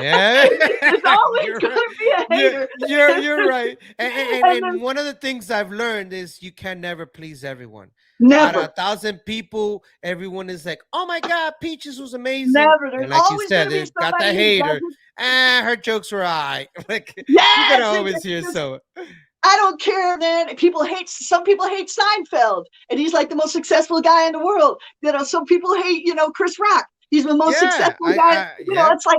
Yeah, There's always you're going right. to be a hater. You're right. And And then one of the things I've learned is you can never please everyone. Out of never, 1,000 people, everyone is like, "Oh my God, Peaches was amazing," never. and There's like you always going said, to be there's got somebody that who hater. doesn't. Her jokes were alright. Like you're gonna Yes, always hear just, so. I don't care, man. Some people hate Seinfeld, and he's like the most successful guy in the world. Some people hate, Chris Rock. He's the most Yeah, successful guy. yeah. It's like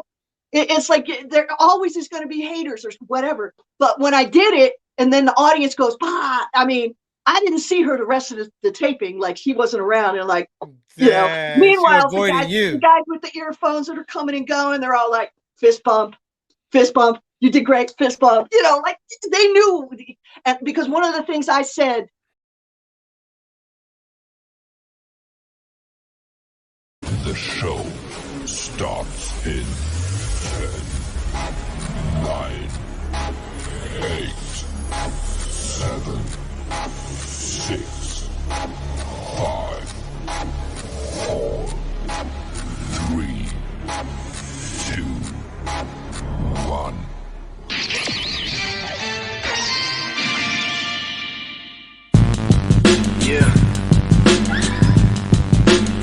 it's like there always is going to be haters or whatever. But when I did it, and then the audience goes, "Bah!" I mean, I didn't see her the rest of the taping. Like he wasn't around, and like, She was Meanwhile, avoiding the you. guys with the earphones that are coming and going, they're all like fist bump, fist bump. You did great, fist bump. Like they knew, and because one of the things I said. The show starts in 10, 9, 8, 7, 6, 5, 4, 3, 2, 1. Yeah.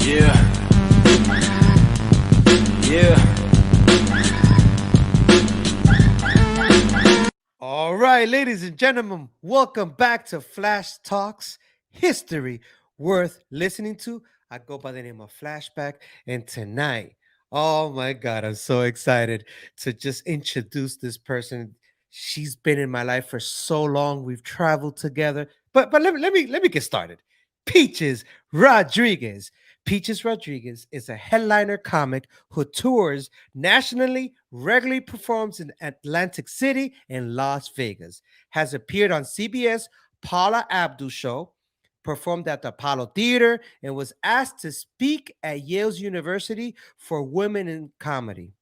Yeah. Yeah. All right, ladies and gentlemen, welcome back to Flash Talks, history worth listening to. I go by the name of Flashback, and tonight, oh my God, I'm so excited to just introduce this person. She's been in my life for so long. We've traveled together, but let me get started. Peaches Rodriguez. Peaches Rodriguez is a headliner comic who tours nationally, regularly performs in Atlantic City and Las Vegas, has appeared on CBS Paula Abdul show, performed at the Apollo Theater, and was asked to speak at Yale's University for Women in Comedy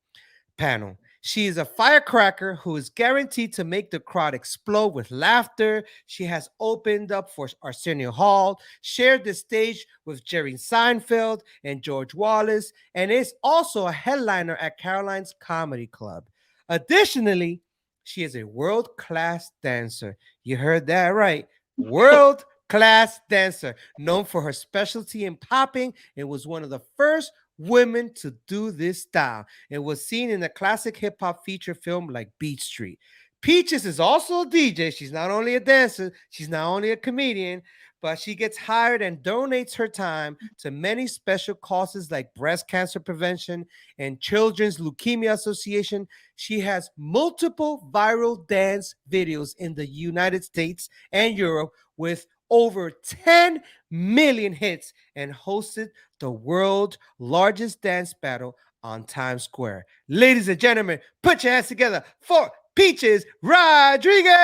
panel. She is a firecracker who is guaranteed to make the crowd explode with laughter. She has opened up for Arsenio Hall, shared the stage with Jerry Seinfeld and George Wallace, and is also a headliner at Caroline's Comedy Club. Additionally, she is a world-class dancer. You heard that right. World-class dancer, known for her specialty in popping, and was one of the first women to do this style and was seen in a classic hip hop feature film like Beat Street. Peaches is also a DJ. She's not only a dancer, she's not only a comedian, but she gets hired and donates her time to many special causes like breast cancer prevention and Children's Leukemia Association. She has multiple viral dance videos in the United States and Europe with over 10 million hits and hosted the world's largest dance battle on Times Square. Ladies and gentlemen, put your hands together for Peaches Rodriguez.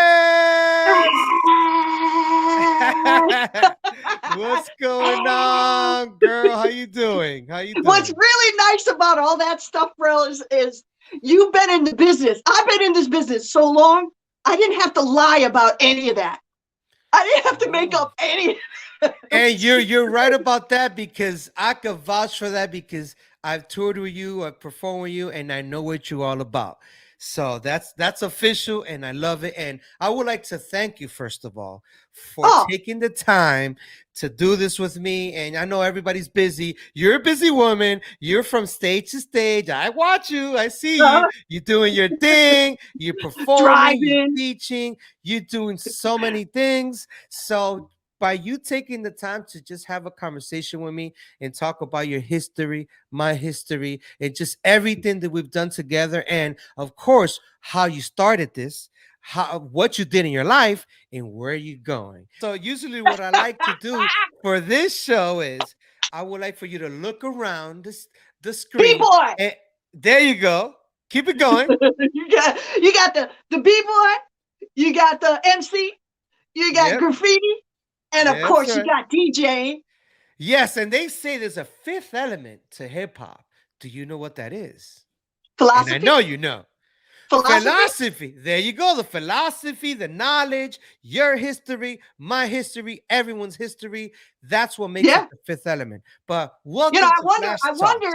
What's going on, girl? How you doing? What's really nice about all that stuff, bro, is you've been in the business. I've been in this business so long, I didn't have to lie about any of that. I didn't have to make up any. And you're right about that, because I could vouch for that, because I've toured with you, I've performed with you, and I know what you're all about. So that's official, and I love it. And I would like to thank you, first of all, for taking the time to do this with me. And I know everybody's busy. You're a busy woman. You're from stage to stage. I watch you. I see you. You're doing your thing. You're performing. You're teaching. You're doing so many things. So by you taking the time to just have a conversation with me and talk about your history, my history, and just everything that we've done together, and of course, how you started this, what you did in your life, and where you're going. So usually what I like to do for this show is I would like for you to look around the screen. B-boy. And there you go. Keep it going. you got the B-boy, you got the MC, you got graffiti, and of course you got DJing. Yes, and they say there's a fifth element to hip hop. Do you know what that is? Philosophy. And I know you know. Philosophy. There you go. The philosophy, the knowledge, your history, my history, everyone's history. That's what makes it the fifth element. But welcome to I wonder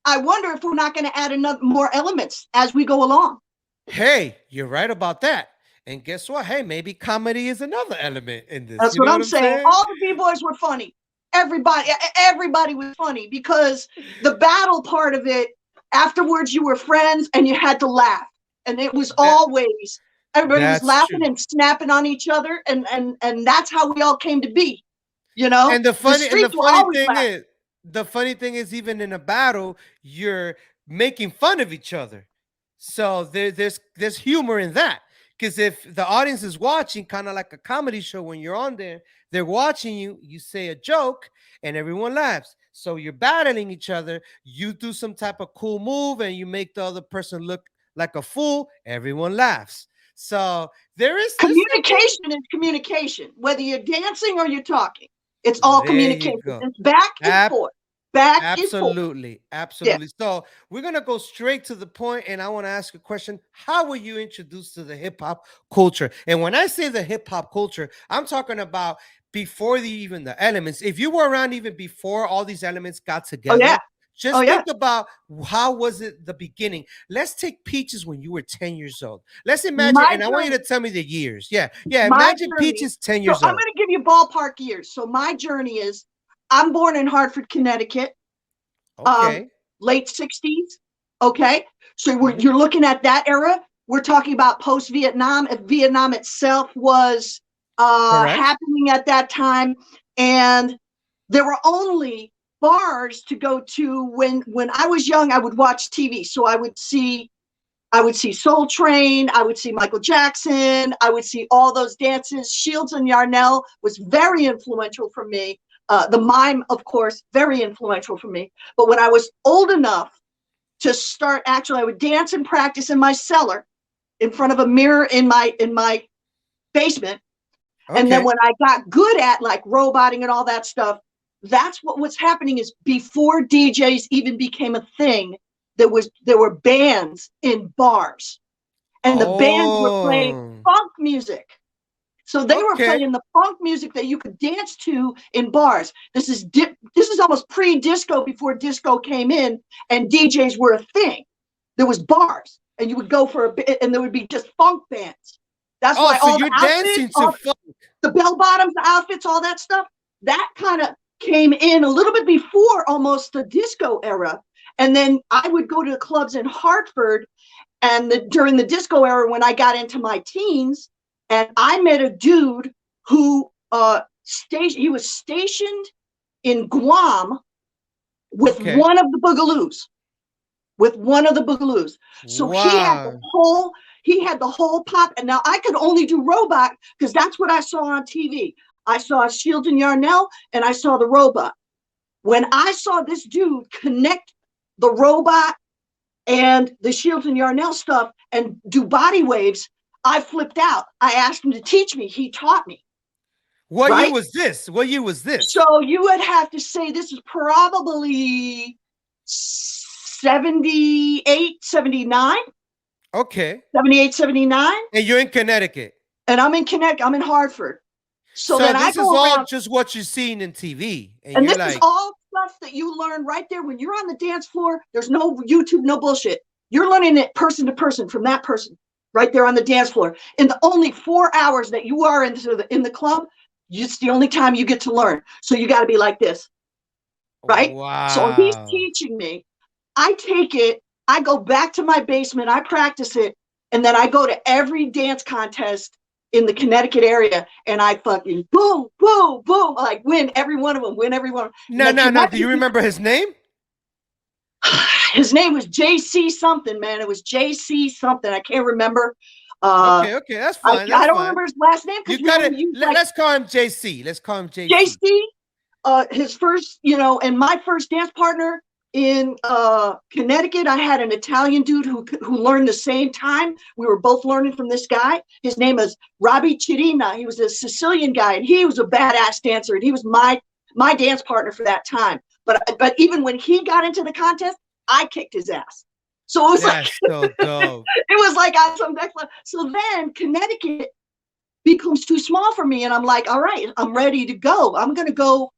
I wonder if we're not going to add more elements as we go along. Hey, you're right about that. And guess what? Hey, maybe comedy is another element in this. That's You what know I'm what I'm saying. saying? All the B-boys were funny. Everybody was funny because the battle part of it, afterwards you were friends and you had to laugh. And it was always, everybody was laughing and snapping on each other. And that's how we all came to be, you know? And the funny thing laughing. is, even in a battle, you're making fun of each other. So there's humor in that. Because if the audience is watching, kind of like a comedy show, when you're on there, they're watching you, you say a joke and everyone laughs. So you're battling each other. You do some type of cool move and you make the other person look like a fool. Everyone laughs. So there's communication is communication, whether you're dancing or you're talking. It's all communication. It's back and forth. Absolutely. Yeah. So we're gonna go straight to the point, and I want to ask a question. How were you introduced to the hip hop culture? And when I say the hip hop culture, I'm talking about before even the elements. If you were around even before all these elements got together, just think about how was it the beginning. Let's take Peaches when you were 10 years old. Let's imagine, and I want you to tell me the years. Yeah. Imagine Peaches 10 years old. I'm going to give you ballpark years. So my journey is, I'm born in Hartford, Connecticut. Okay. Late 60s. Okay. So you're looking at that era. We're talking about post-Vietnam. If Vietnam itself was happening at that time. And there were only bars to go to when I was young. I would watch TV. So I would see Soul Train. I would see Michael Jackson. I would see all those dances. Shields and Yarnell was very influential for me. The mime, of course, very influential for me. But when I was old enough to start, actually, I would dance and practice in my cellar in front of a mirror in my basement. Okay. And then when I got good at like roboting and all that stuff, that's what was happening is before DJs even became a thing, there were bands in bars. And the bands were playing funk music. So they were playing the funk music that you could dance to in bars. This is almost pre-disco, before disco came in and DJs were a thing. There was bars and you would go for a bit and there would be just funk bands. That's why all the outfits, the bell bottoms, the outfits, all that stuff, that kind of came in a little bit before almost the disco era. And then I would go to the clubs in Hartford and during the disco era when I got into my teens. And I met a dude who he was stationed in Guam with one of the Boogaloos. So he had the whole pop. And now I could only do robot because that's what I saw on TV. I saw Shields and Yarnell and I saw the robot. When I saw this dude connect the robot and the Shields and Yarnell stuff and do body waves, I flipped out. I asked him to teach me. He taught me. What year was this? So you would have to say this is probably 78, 79. Okay. 78, 79. And you're in Connecticut. And I'm in Connecticut. I'm in Hartford. So then this is all just what you're seeing in TV. And this is all stuff that you learn right there. When you're on the dance floor, there's no YouTube, no bullshit. You're learning it person to person from that person. Right there on the dance floor. In the only 4 hours that you are in the club, it's the only time you get to learn. So you got to be like this, right? Wow. So he's teaching me. I take it. I go back to my basement. I practice it, and then I go to every dance contest in the Connecticut area, and I fucking boom, boom, boom, like win every one of them. No. Do you remember his name? His name was JC something, man. It was JC something. I can't remember. Okay, that's fine. I don't remember his last name. You got it. Let's call him JC. JC. His first, and my first dance partner in Connecticut, I had an Italian dude who learned the same time. We were both learning from this guy. His name is Robbie Chirina. He was a Sicilian guy, and he was a badass dancer, and he was my dance partner for that time. But even when he got into the contest, I kicked his ass. So it was so dope. It was like on some next level. So then Connecticut becomes too small for me, and I'm like, all right, I'm ready to go. I'm gonna go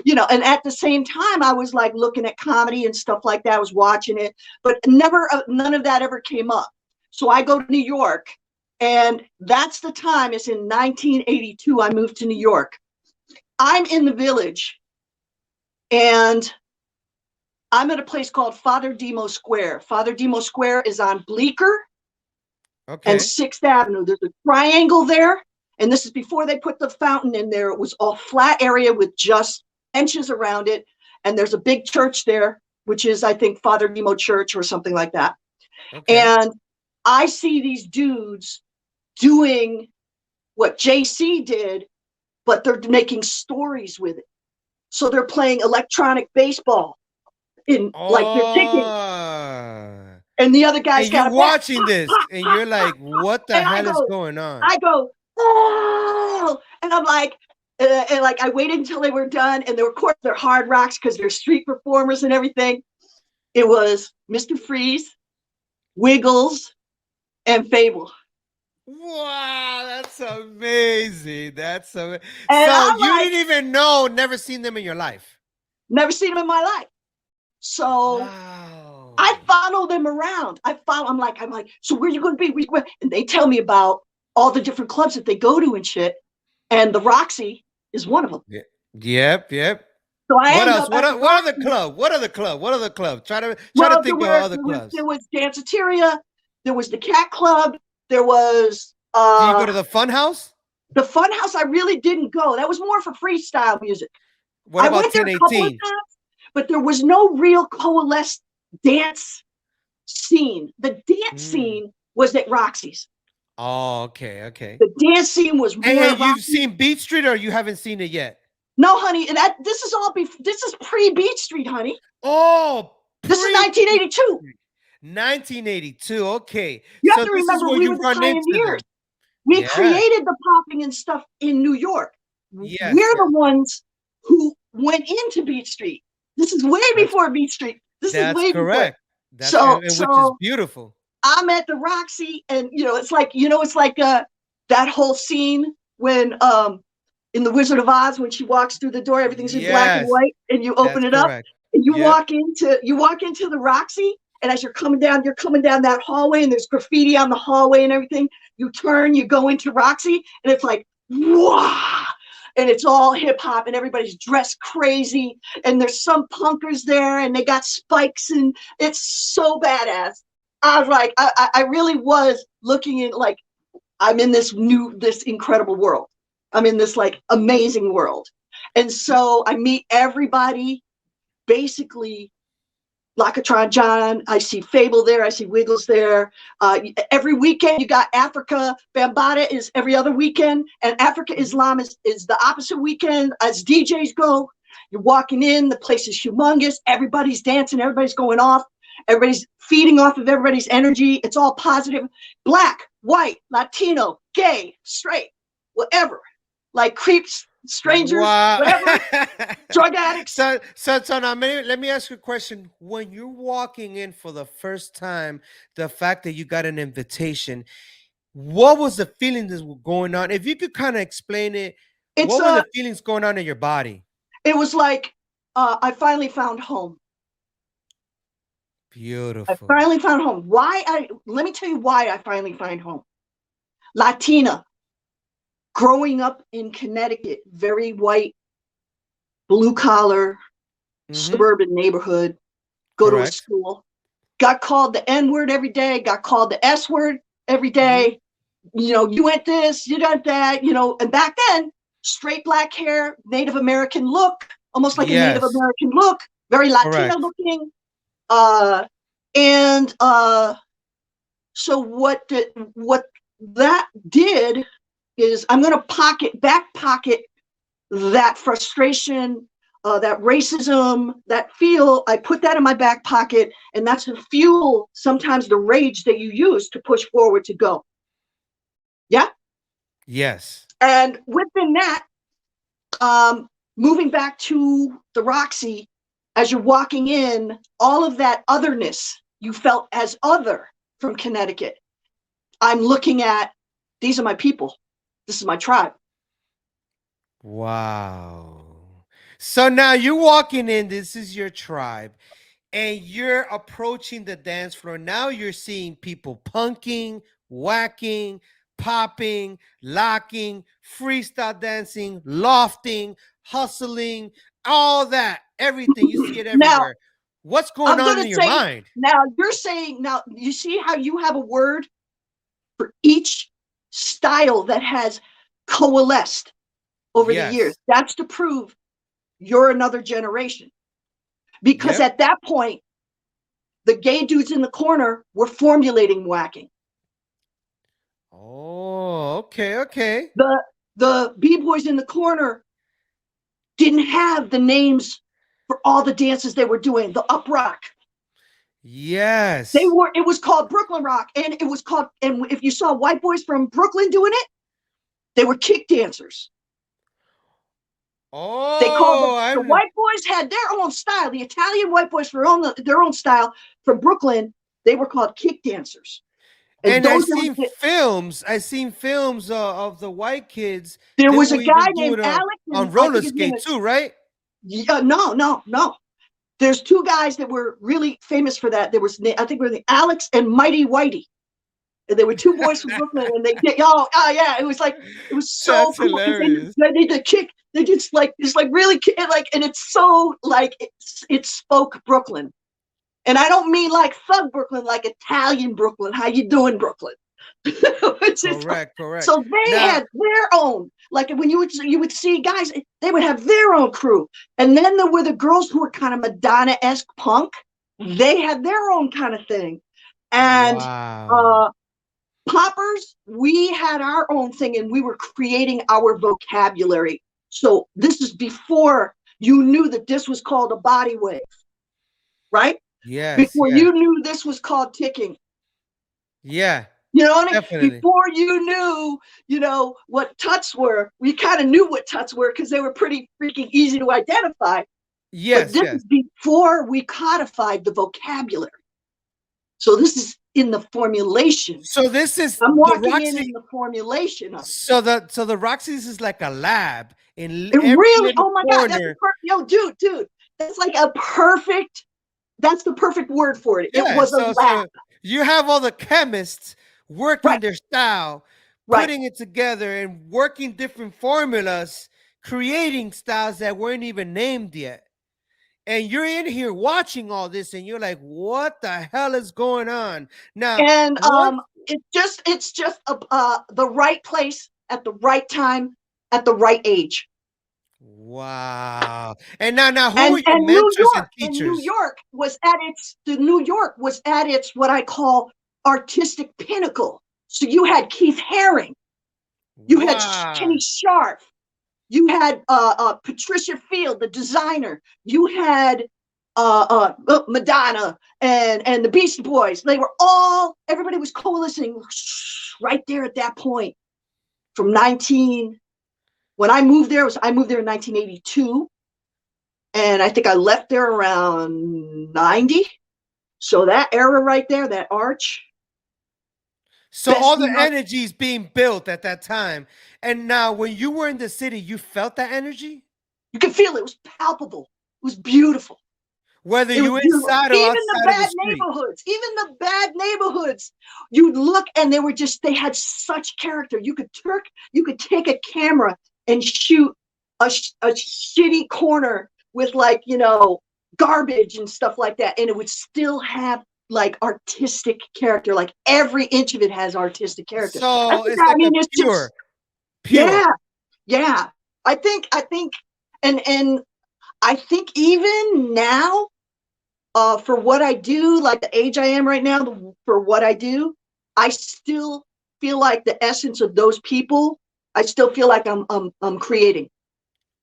you know, and at the same time, I was like looking at comedy and stuff like that. I was watching it, but never, none of that ever came up. So I go to New York, and that's the time. It's in 1982. I moved to New York. I'm in the Village, and I'm at a place called Father Demo Square. Father Demo Square is on Bleecker and 6th Avenue. There's a triangle there. And this is before they put the fountain in there. It was all flat area with just benches around it. And there's a big church there, which is, I think, Father Nemo Church or something like that. And I see these dudes doing what JC did, but they're making stories with it. So they're playing electronic baseball in like they're kicking. And the other guy's got you're watching this and you're like, what the hell is going on? I go, oh, and I'm like, and like I waited until they were done, and of course they're hard rocks because they're street performers and everything. It was Mr. Freeze, Wiggles, and Fable. Wow, that's amazing. That's amazing. And so you like, didn't even know, never seen them in your life? Never seen them in my life. So wow. I follow them around. I'm like, so where you going to be? Where you going? And they tell me about all the different clubs that they go to and shit. And the Roxy is one of them. Yep. So I what else? What other club? What other club? What other club? Try to think of other clubs. There was Danceteria. There was the Cat Club. There was. Did you go to the Fun House? The Fun House, I really didn't go. That was more for freestyle music. What about 1018? But there was no real coalesced dance scene. The dance scene was at Roxy's. Oh, okay. The dance scene was more. And you've seen Beat Street, or you haven't seen it yet? No, honey. And this is pre-Beat Street, honey. Oh, this is 1982. 1982. Okay. You have to remember, we were the pioneers. We created the popping and stuff in New York. Yes, we're the ones who went into Beat Street. This is way before Beat Street. This is way correct. Before. Which is beautiful. I'm at the Roxy, and it's like that whole scene when in the Wizard of Oz, when she walks through the door, everything's in black and white, and you open it up, and you walk into the Roxy, and as you're coming down that hallway, and there's graffiti on the hallway and everything. You turn, you go into Roxy, and it's like, wow. And it's all hip hop, and everybody's dressed crazy, and there's some punkers there, and they got spikes, and it's so badass. I was like, I really was looking at, like, I'm in this incredible world. I'm in this like amazing world. And so I meet everybody, basically Locatron John, I see Fable there, I see Wiggles there. Every weekend you got Africa Bambaataa is every other weekend, and Africa Islam is the opposite weekend as DJs go. You're walking in, the place is humongous, everybody's dancing, everybody's going off, everybody's feeding off of everybody's energy. It's all positive. Black, white, Latino, gay, straight, whatever. Like creeps, strangers, whatever, drug addicts. So now let me ask you a question. When you're walking in for the first time, the fact that you got an invitation, what was the feeling that was going on? If you could kind of explain it, what were the feelings going on in your body? It was like, I finally found home. Beautiful. I finally found home. Let me tell you why I finally find home. Latina. Growing up in Connecticut, very white, blue collar, suburban neighborhood, go to a school, got called the N-word every day, got called the S-word every day. You went this, you got that, and back then, straight black hair, Native American look, almost like a Native American look, very Latino looking. So what that did is I'm going to back pocket that frustration, that racism, that feel. I put that in my back pocket, and that's the fuel, sometimes the rage that you use to push forward to go. Yeah? Yes. And within that, moving back to the Roxy, as you're walking in, all of that otherness you felt as other from Connecticut. I'm looking at, these are my people. This is my tribe. Wow. So now you're walking in, this is your tribe, and you're approaching the dance floor. Now you're seeing people punking, whacking, popping, locking, freestyle dancing, lofting, hustling, all that, everything. You see it Now, everywhere. What's going I'm on going in to your say, mind? now you're saying, now you see how you have a word for each style that has coalesced over the years. Yes. That's to prove you're another generation. Because Yep. at that point, the gay dudes in the corner were formulating whacking. Oh, okay, okay. The b-boys in the corner didn't have the names for all the dances they were doing. The up rock, Yes. it was called Brooklyn rock, and it was called, and if you saw white boys from Brooklyn doing it, they were kick dancers. They called Oh, the white boys had their own style. The Italian white boys for their own style from Brooklyn. They were called kick dancers. And and I those seen films. I seen films of the white kids. there They was a were even guy named doing it Alex, on and I roller think his name skate is too, right? no. There's two guys that were really famous for that. There was, I think, were the Alex and Mighty Whitey. And they were two boys from Brooklyn, and they did. Oh yeah, it was so That's cool. hilarious. They did the kick. They just like it's like really like, and it's so like it spoke Brooklyn. And I don't mean like thug Brooklyn, like Italian Brooklyn. How you doing, Brooklyn? Correct. So they Now, had their own, like when you would see guys, they would have their own crew. And then there were the girls who were kind of Madonna-esque punk. They had their own kind of thing. And wow. poppers, we had our own thing, and we were creating our vocabulary. So this is before you knew that this was called a body wave, right? Yes, Before yes. you knew this was called ticking. Yeah, You know what I mean? definitely. Before you knew, what tuts were, we kind of knew what tuts were because they were pretty freaking easy to identify. But Yes, this yes. is before we codified the vocabulary. So this is in the formulation. So this is I'm the walking Roxy. in the formulation of it. So the Roxy's is like a lab in It every really, little oh my God, that's corner. yo, dude, that's like that's the perfect word for it. It Yeah, was a lab. so you have all the chemists working Right, their style, right. putting it together and working different formulas, creating styles that weren't even named yet. And you're in here watching all this and you're like, what the hell is going on? Now, And what? it's just the right place at the right time at the right age. Wow. And now who were And your mentors and New teachers? York was at its what I call artistic pinnacle. So you had Keith Haring, you had Wow. Kenny Sharp, you had Patricia Field, the designer, you had Madonna and the Beastie Boys. Everybody was coalescing right there at that point. From when I moved there, I moved there in 1982, and I think I left there around 90. So that era right there, that arch. So all the energy is being built at that time. And now when you were in the city, you felt that energy? You could feel it. It was palpable. It was beautiful. Whether It was you beautiful. inside or Even the outside of the bad street. neighborhoods, you'd look and they had such character. You could take a camera and shoot a shitty corner with garbage and stuff like that, and it would still have like artistic character. Like every inch of it has artistic character. So it's like a It's pure. yeah. I think, and I think even now, for what I do, like the age I am right now, for what I do, I still feel like the essence of those people. I still feel like I'm creating,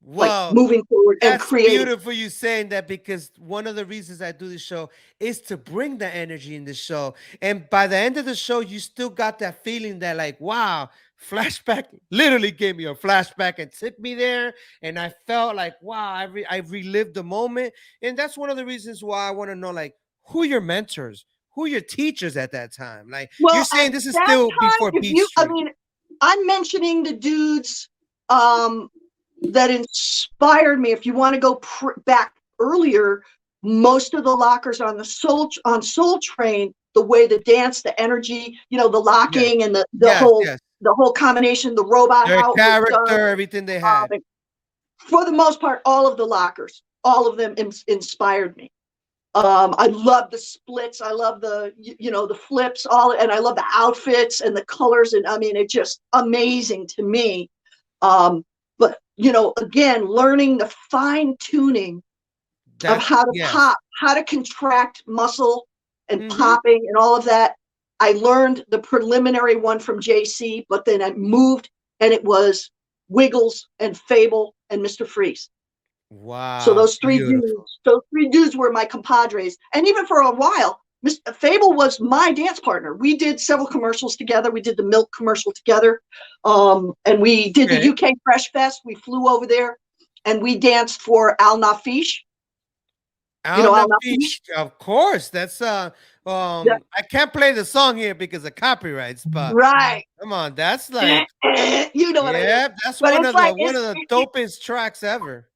like Well, moving forward and that's creating. beautiful you saying that, because one of the reasons I do this show is to bring the energy in the show. And by the end of the show, you still got that feeling that like, wow, flashback literally gave me a flashback and took me there. And I felt like, wow, I relived the moment. And that's one of the reasons why I want to know, like, who your mentors, who your teachers at that time. Like, Well, you're saying at this is that still time, before Beat Street. I'm mentioning the dudes that inspired me. If you want to go back earlier, most of the lockers on Soul Train, the way the dance, the energy, you know, the Yes, locking and the yes, whole yes. the whole combination, the robot, Their how it was done. character, everything they had. For the most part, all of the lockers, all of them inspired me. I love the splits. I love the, you know, the flips, and I love the outfits and the colors. And I mean, it's just amazing to me. But, you know, again, learning the fine tuning of how to pop, how to contract muscle and popping and all of that. I learned the preliminary one from JC, but then I moved and it was Wiggles and Fable and Mr. Freeze. Wow. So those three dudes were my compadres. And even for a while, Mr. Fable was my dance partner. We did several commercials together. We did the milk commercial together. And we did the UK Fresh Fest. We flew over there and we danced for Al Nafish. You know, Al Nafish? Of course. That's I can't play the song here because of copyrights, but come on, that's like you know what I mean? That's one of the dopest tracks ever.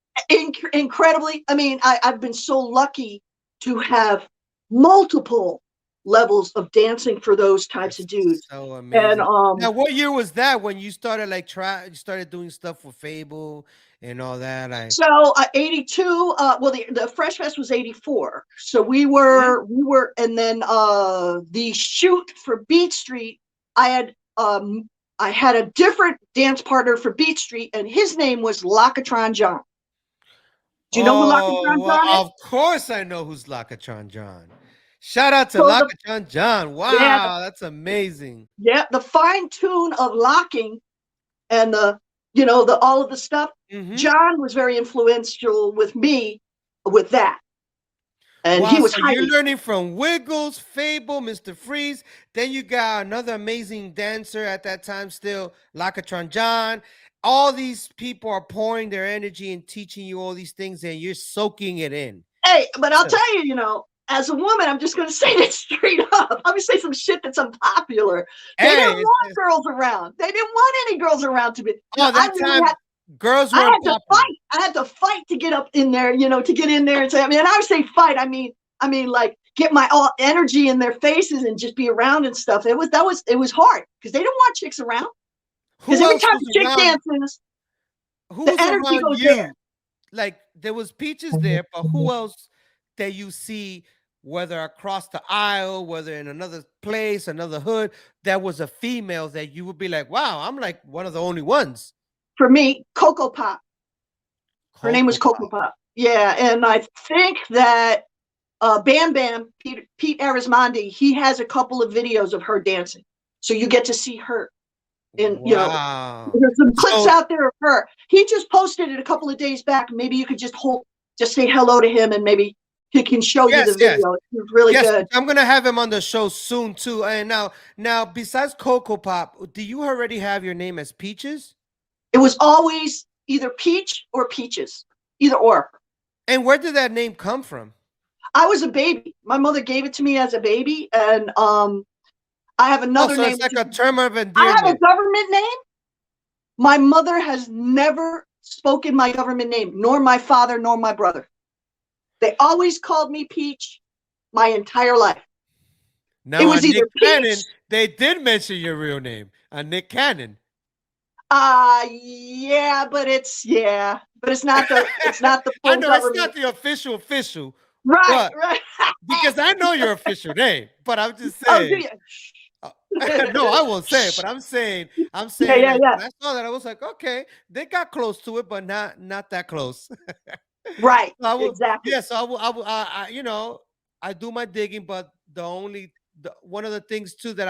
Incredibly. I mean, I've been so lucky to have multiple levels of dancing for those types of dudes. So amazing. And now, what year was that when you started you started doing stuff with Fable and all that? So 82. Well, the Fresh Fest was 84. So we were, and then the shoot for Beat Street, I had a different dance partner for Beat Street, and his name was Lockatron John. Do you know who Lockatron John is? Of course I know who's Lockatron John. Shout out to Lockatron John. Wow, that's amazing. Yeah, the fine tune of locking and all of the stuff. John was very influential with me with that. And he was you're learning from Wiggles, Fable, Mr. Freeze. Then you got another amazing dancer at that time still, Lockatron John. All these people are pouring their energy and teaching you all these things, and you're soaking it in. Hey, but I'll tell you, you know, as a woman, I'm just going to say this straight up. I'm going to say some shit that's unpopular. They didn't want girls around. They didn't want any girls around to be. Girls were to fight. I had to fight to get up in there, you know, to get in there and say, I mean, and I would say fight. I mean, like get my all energy in their faces and just be around and stuff. It was hard because they didn't want chicks around. Because every time the chick dances, the energy goes there. Like there was Peaches there, but who else that you see, whether across the aisle, whether in another place, another hood, that was a female that you would be like, wow, I'm like one of the only ones. For me, Coco Pop. Her name was Coco Pop. Yeah, and I think that Bam Bam, Pete Arismondi, he has a couple of videos of her dancing. So you get to see her. And you know, there's some clips out there of her. He just posted it a couple of days back. Maybe you could just say hello to him, and maybe he can show you the video. It's really good. I'm gonna have him on the show soon too. And now, besides Coco Pop, do you already have your name as Peaches? It was always either Peach or Peaches, either or. And where did that name come from? I was a baby. My mother gave it to me as a baby, and I have another name. It's like a term of endearment. I have a government name. My mother has never spoken my government name, nor my father, nor my brother. They always called me Peach my entire life. Now, it was either Nick Cannon, they did mention your real name, Nick Cannon. Yeah, but it's not the full I know government. it's not the official. Right. Because I know your official name, but I'm just saying. No, I won't say it, but I'm saying. Yeah. When I saw that, I was like, okay, they got close to it, but not that close. Right. Exactly. Yes, I will. I do my digging, but one of the things too that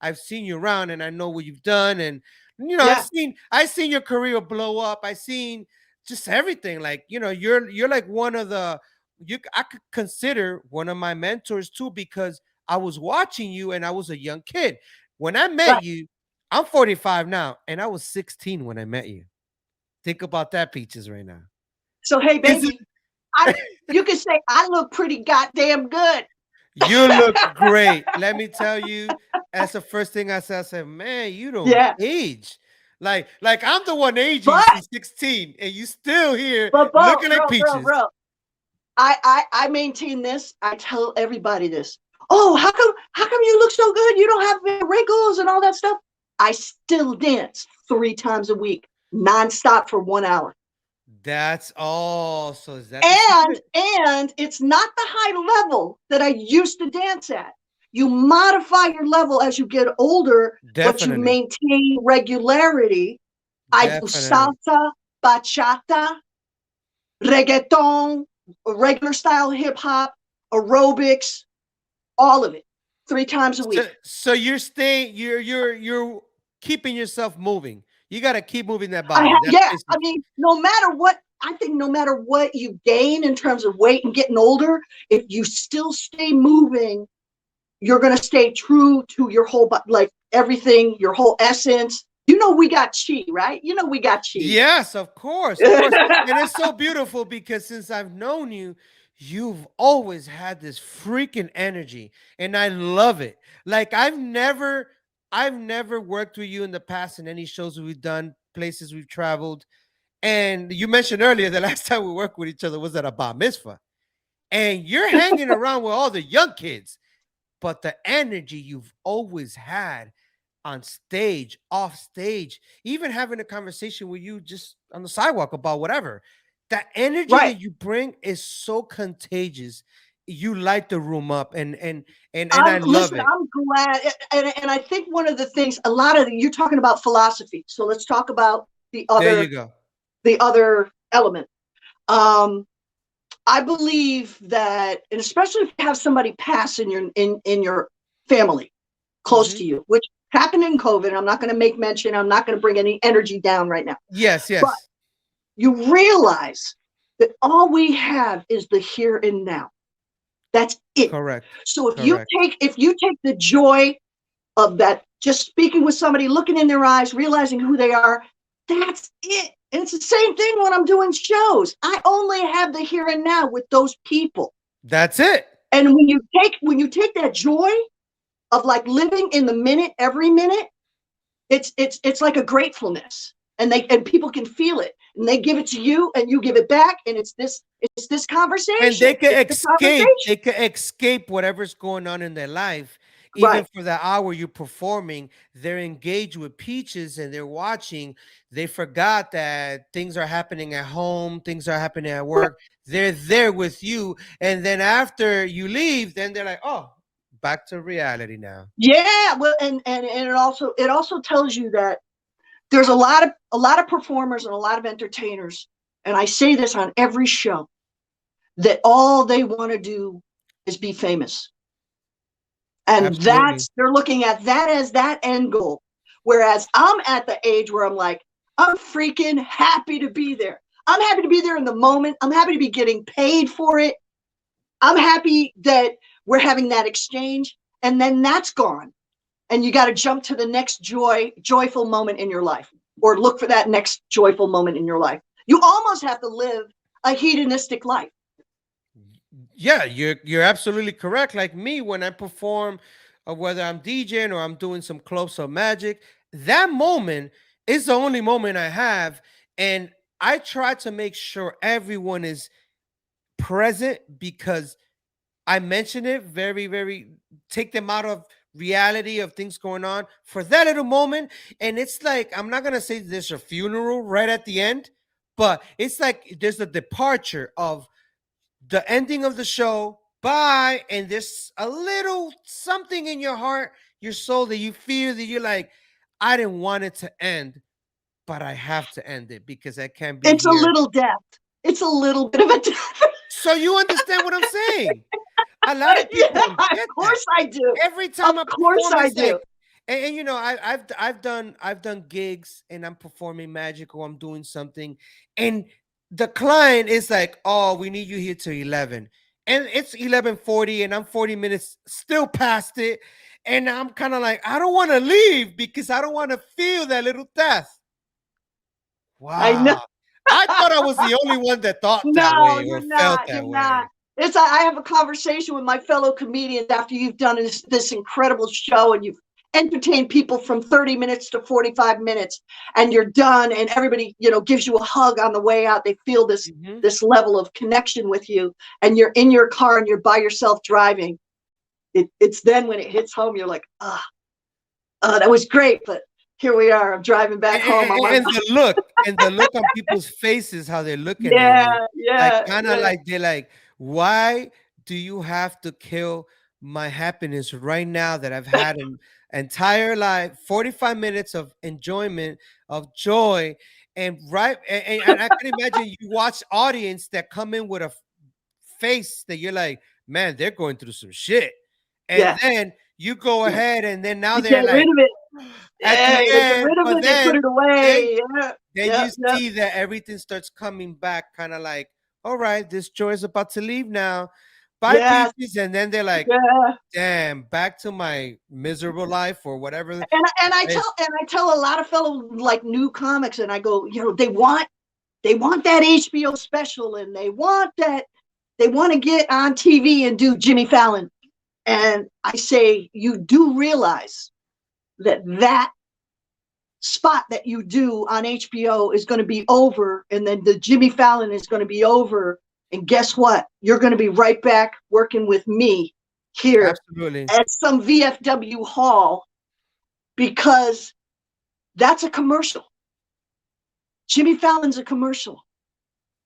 I've seen you around, and I know what you've done, and I've seen your career blow up. I've seen just everything. Like you're like one of the I could consider one of my mentors too, because I was watching you and I was a young kid. When I met you, I'm 45 now, and I was 16 when I met you. Think about that, Peaches, right now. So, hey, baby, you can say I look pretty goddamn good. You look great. Let me tell you, that's the first thing I said. I said, man, you don't age. Like I'm the one aging But since 16, and you still here but looking like peaches. bro. I maintain this. I tell everybody this. Oh, how come you look so good? You don't have any wrinkles and all that stuff. I still dance 3 times a week, nonstop for 1 hour. That's all. So is that the secret? And it's not the high level that I used to dance at. You modify your level as you get older, but you Definitely. maintain regularity. I do Definitely. salsa, bachata, reggaeton, regular style hip hop, aerobics, all of it, 3 times a So, week. so you're staying, you're keeping yourself moving. You got to keep moving that I body. That's yeah, I basically mean, no matter what, I think no matter what you gain in terms of weight and getting older, if you still stay moving, you're going to stay true to your whole, like everything, your whole essence. You know, we got chi, right? You know, we got chi. yes, of course, of course. And it's so beautiful because since I've known you, you've always had this freaking energy, and I love it. Like I've never worked with you in the past in any shows we've done, places we've traveled. And you mentioned earlier the last time we worked with each other was at a bar mitzvah, and you're hanging around with all the young kids, but the energy you've always had on stage, off stage, even having a conversation with you just on the sidewalk about whatever. That energy Right. that you bring is so contagious. You light the room up, and I I'm love listen. it. I'm glad, and I think one of the things, a lot of you're talking about philosophy. So let's talk about There you go. the other element. Um, I believe that, and especially if you have somebody pass in your family close Mhm. to you, which happened in COVID. I'm not going to make mention. I'm not going to bring any energy down right now. Yes, But yes, you realize that all we have is the here and now. That's it. correct, So correct. if you take the joy of that, just speaking with somebody, looking in their eyes, realizing who they are, that's it. And it's the same thing when I'm doing shows. I only have the here and now with those people. That's it. And when you take that joy of like living in the minute, every minute, it's like a gratefulness. And people can feel it. And they give it to you and you give it back. And it's this And conversation. they can It's the escape. conversation. They can escape whatever's going on in their life. Even Right. for the hour you're performing, they're engaged with Peaches and they're watching. They forgot that things are happening at home, things are happening at work. They're there with you. And then after you leave, then they're like, oh, back to reality now. Yeah. Well, and it also tells you that there's a lot of performers and a lot of entertainers, and I say this on every show, that all they want to do is be famous. And Absolutely. they're looking at that as that end goal. Whereas I'm at the age where I'm like, I'm freaking happy to be there. I'm happy to be there in the moment. I'm happy to be getting paid for it. I'm happy that we're having that exchange. And then that's gone. And you got to jump to the next joyful moment in your life, or look for that next joyful moment in your life. You almost have to live a hedonistic life. Yeah, you're absolutely correct. Like me, when I perform, whether I'm DJing or I'm doing some close-up magic, that moment is the only moment I have, and I try to make sure everyone is present because I mention it very, very take them out of reality of things going on for that little moment. And it's like, I'm not gonna say there's a funeral right at the end, but it's like there's a departure of the ending of the show. Bye. And there's a little something in your heart, your soul that you feel that you're like, I didn't want it to end, but I have to end it because I can't be It's a here. little death. It's a little bit of a death. So you understand what I'm saying? A lot of people Yeah, don't of get that. course I do. Every Of time I course perform, I it's do. like, and you know, I've done gigs and I'm performing magic or I'm doing something, and the client is like, "Oh, we need you here till 11," and it's 11:40, and I'm 40 minutes still past it, and I'm kind of like, I don't want to leave because I don't want to feel that little death. I know. Wow, I thought I was the only one that thought that No, way or you're felt not. that You're not. way. I have a conversation with my fellow comedians after you've done this incredible show, and entertain people from 30 minutes to 45 minutes, and you're done, and everybody, gives you a hug on the way out. They feel this level of connection with you, and you're in your car and you're by yourself driving. It's then when it hits home, you're like, that was great, but here we are. I'm driving back home. And the look on people's faces, how they're looking at you. Like kind of like they're like, why do you have to kill my happiness right now that I've had an entire life, 45 minutes of enjoyment, of joy, and I can imagine you watch audience that come in with a face that you're like, man, they're going through some shit, and then you go ahead and then now they're like, get rid of it, they put it away. Then you see that everything starts coming back, kind of like, all right, this joy is about to leave now. Bye, pieces. And then they're like, damn, back to my miserable life or whatever. And I tell a lot of fellow like new comics, and I go, they want that HBO special, and they want to get on TV and do Jimmy Fallon. And I say, you do realize that spot that you do on HBO is going to be over, and then the Jimmy Fallon is going to be over, and guess what? You're going to be right back working with me here at some VFW hall, because that's a commercial. Jimmy Fallon's a commercial.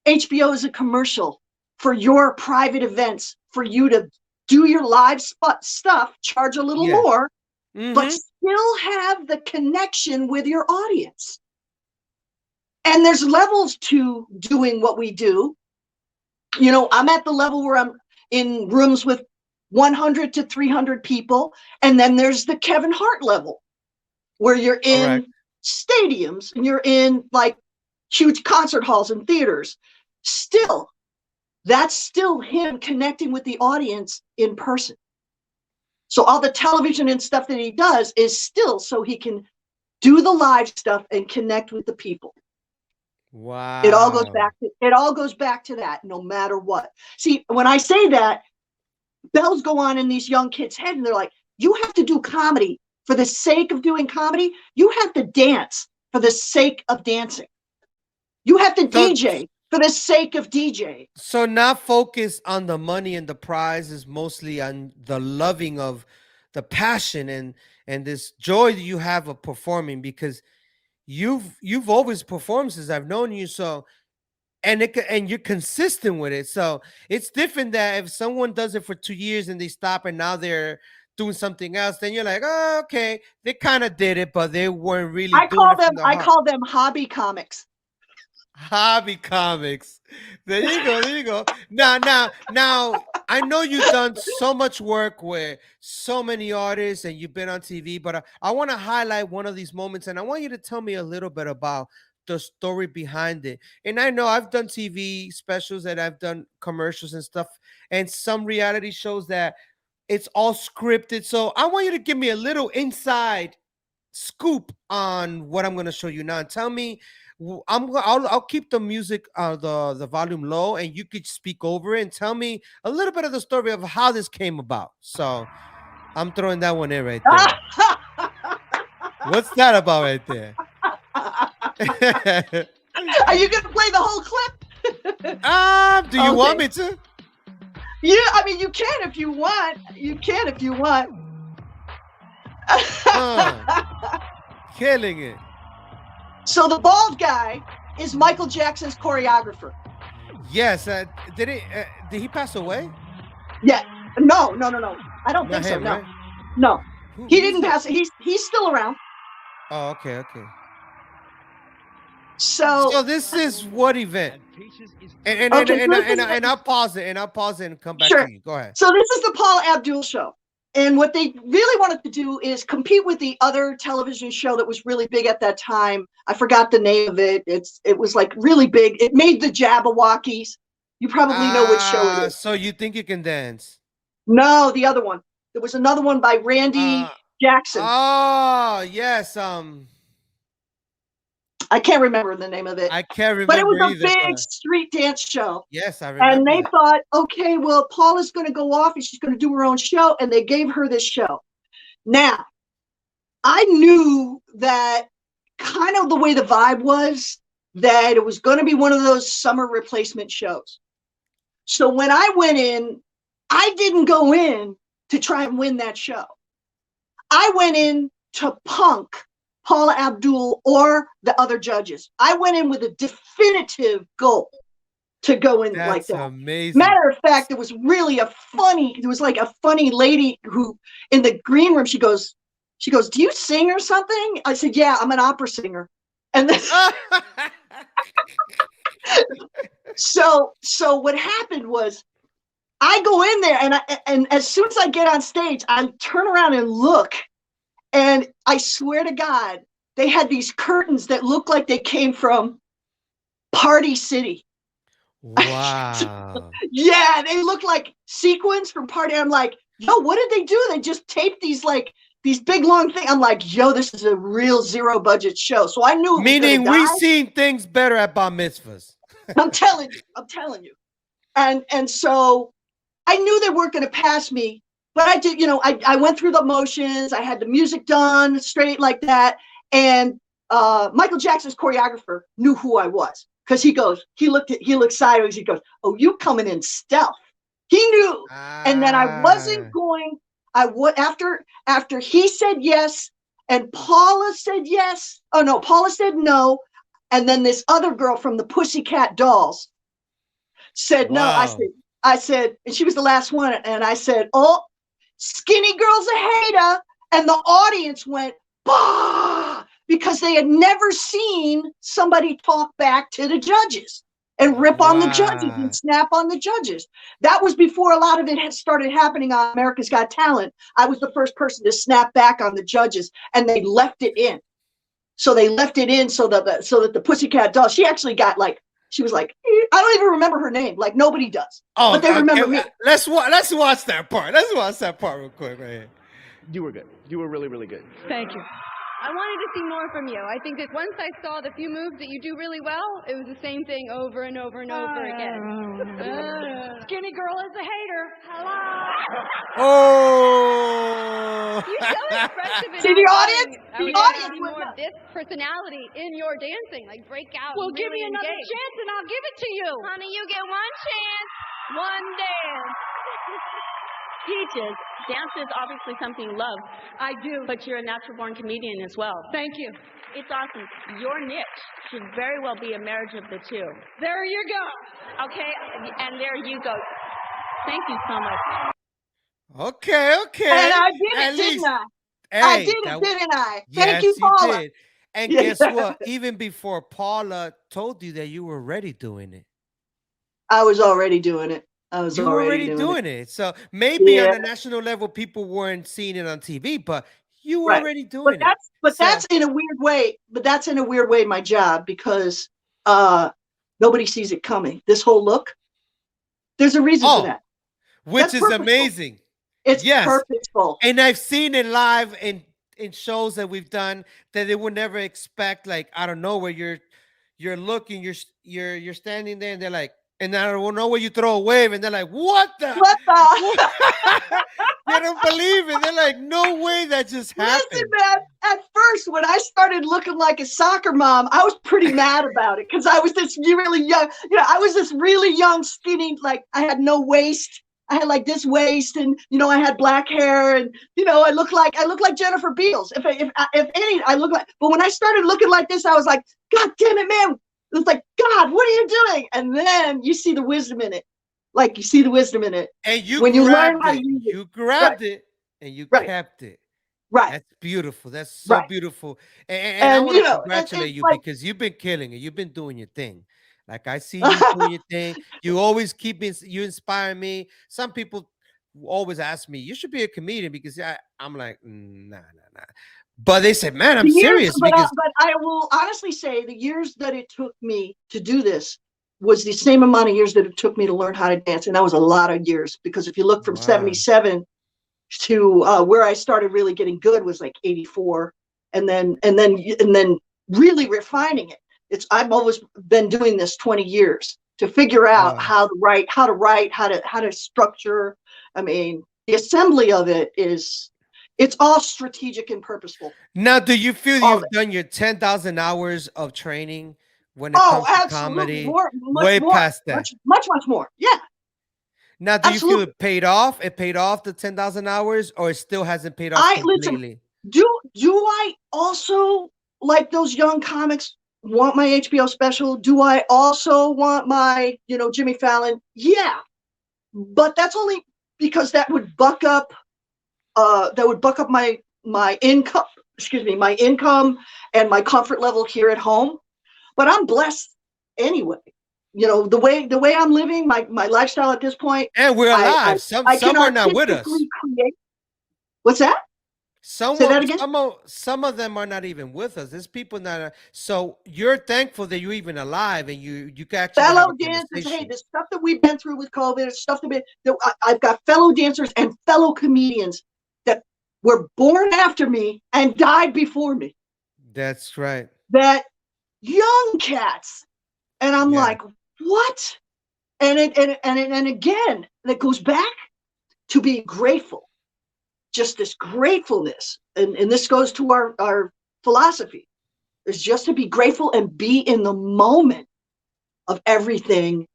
HBO is a commercial for your private events, for you to do your live stuff, charge a little more, but still have the connection with your audience. And there's levels to doing what we do. I'm at the level where I'm in rooms with 100 to 300 people. And then there's the Kevin Hart level, where you're in stadiums and you're in like huge concert halls and theaters. Still, that's still him connecting with the audience in person. So all the television and stuff that he does is still so he can do the live stuff and connect with the people. Wow. It all goes back to that, no matter what. See, when I say that, bells go on in these young kids' head, and they're like, you have to do comedy for the sake of doing comedy. You have to dance for the sake of dancing. You have to DJ for the sake of DJ. So not focus on the money and the prize, is mostly on the loving of the passion and this joy that you have of performing, because you've always performed since I've known you. So and you're consistent with it. So it's different that if someone does it for 2 years and they stop and now they're doing something else, then you're like, oh, okay, they kind of did it, but they weren't really. I call them hobby comics. Hobby comics. There you go. Now, I know you've done so much work with so many artists and you've been on TV, but I want to highlight one of these moments, and I want you to tell me a little bit about the story behind it. And I know I've done TV specials and I've done commercials and stuff, and some reality shows that it's all scripted. So I want you to give me a little inside scoop on what I'm going to show you now. And tell me, I'll keep the music, the volume low, and you could speak over it and tell me a little bit of the story of how this came about. So I'm throwing that one in right there. What's that about right there? Are you going to play the whole clip? Do you want me to? Yeah, I mean, you can if you want. Killing it. So the bald guy is Michael Jackson's choreographer. Yes. Did he pass away? Yeah. No. I don't think so. No. Right? No. He didn't pass. He's still around. Oh, okay. So this is what event? And I'll pause it and come back to you. Go ahead. So this is the Paula Abdul show. And what they really wanted to do is compete with the other television show that was really big at that time. I forgot the name of it. It was like really big. It made the Jabberwockies. You probably know which show it is. So you think you can dance? No, the other one. There was another one by Randy Jackson. Oh, yes. I can't remember the name of it. I can't remember. But it was a big street dance show. Yes, I remember. And they thought, okay, well, Paula's going to go off and she's going to do her own show. And they gave her this show. Now, knew that kind of the way the vibe was, that it was going to be one of those summer replacement shows. So when I went in, I didn't go in to try and win that show. I went in to punk Paula Abdul or the other judges. I went in with a definitive goal to go in like that. That's amazing. Matter of fact, it was really there was like a funny lady who in the green room, she goes, do you sing or something? I said, yeah, I'm an opera singer. And then so what happened was I go in there and as soon as I get on stage, I turn around and look, and I swear to God, they had these curtains that looked like they came from Party City. Wow. Yeah, they look like sequins from Party. I'm like, yo, what did they do? They just taped these big long things. I'm like, yo, this is a real zero budget show. So I knew. Meaning we seen things better at bar mitzvahs. I'm telling you. And so I knew they weren't going to pass me, but I did, I went through the motions. I had the music done straight like that. And Michael Jackson's choreographer knew who I was. Because he looked sideways. He goes, oh, you coming in stealth. He knew. And then I wasn't going, after he said yes, and Paula said yes. Oh no, Paula said no. And then this other girl from the Pussycat Dolls said no. I said, and she was the last one. And I said, oh, skinny girl's a hater. And the audience went, bah! Because they had never seen somebody talk back to the judges and rip on the judges and snap on the judges. That was before a lot of it had started happening on America's Got Talent. I was the first person to snap back on the judges, and they left it in. So they left it in so that the Pussycat Doll, she actually got she was like, I don't even remember her name. Like nobody does. Oh, but they remember me. Let's watch that part. Let's watch that part real quick right here. You were good. You were really, really good. Thank you. I wanted to see more from you. I think that once I saw the few moves that you do really well, it was the same thing over and over and over again. Skinny girl is a hater. Hello. Oh! You so expressive in See the audience? I would like to see more of this personality in your dancing. Like break out. Well, and give really me another engage. chance and I'll give it to you. Honey, you get one chance, one dance. Peaches, dance is obviously something you love. I do. But you're a natural born comedian as well. Thank you. It's awesome. Your niche should very well be a marriage of the two. There you go. Okay, and there you go. Thank you so much. Okay. And I did it, didn't I? I did it, didn't I? Thank you, Paula. Did. And guess what? Even before Paula told you that you were already doing it. I was already doing it. You were already doing it. So maybe on a national level, people weren't seeing it on TV, but you were already doing it. That's in a weird way. But that's in a weird way my job, because nobody sees it coming. This whole look, there's a reason for that. Which is amazing. It's purposeful. And I've seen it live in shows that we've done that they would never expect. Like, I don't know, where you're looking, you're standing there, and they're like, and I don't know where you throw a wave, and they're like, what the? They don't believe it. They're like, no way that just happened. Listen, man, at first, when I started looking like a soccer mom, I was pretty mad about it, because I was this really young, I was this really young, skinny, like I had no waist. I had like this waist, and I had black hair, and I look like Jennifer Beals. If any, I look like. But when I started looking like this, I was like, God damn it, man. It's like, God, what are you doing? And then you see the wisdom in it. And when you learn how to use it. You grabbed it and you kept it. Right. That's beautiful. That's so beautiful. And I want to congratulate you, because you've been killing it. You've been doing your thing. Like, I see you doing your thing. You always you inspire me. Some people always ask me, you should be a comedian, because I'm like, nah. But they said, man, I'm serious. But I will honestly say the years that it took me to do this was the same amount of years that it took me to learn how to dance. And that was a lot of years, because if you look from 77 to where I started really getting good was like 84. And then really refining it. I've always been doing this 20 years to figure out how to write, how to structure. I mean, the assembly of it is It's all strategic and purposeful. Now, do you feel All you've of it. done your 10,000 hours of training when it Oh, comes to absolutely. comedy? Much Way more. past that. Much more. Yeah, Now, do you feel absolutely. it paid off? It paid off the 10,000 hours, or it still hasn't paid off Listen, completely? do I also, like those young comics, want my HBO special? Do I also want my, Jimmy Fallon? Yeah, but that's only because that would buck up my income, my income and my comfort level here at home. But I'm blessed anyway. The way I'm living, my lifestyle at this point, And we're alive. Some I can some are not with us. artistically create. What's that? Some Say that of, again. some of them are not even with us. There's people not. So you're thankful that you're even alive and you can actually have Fellow a dancers, hey, conversation. the stuff that we've been through with COVID, stuff I've got fellow dancers and fellow comedians that were born after me and died before me. That's right. That young cats, and I'm Yeah. like, what? And again, that goes back to being grateful. Just this gratefulness, and this goes to our philosophy, is just to be grateful and be in the moment of everything.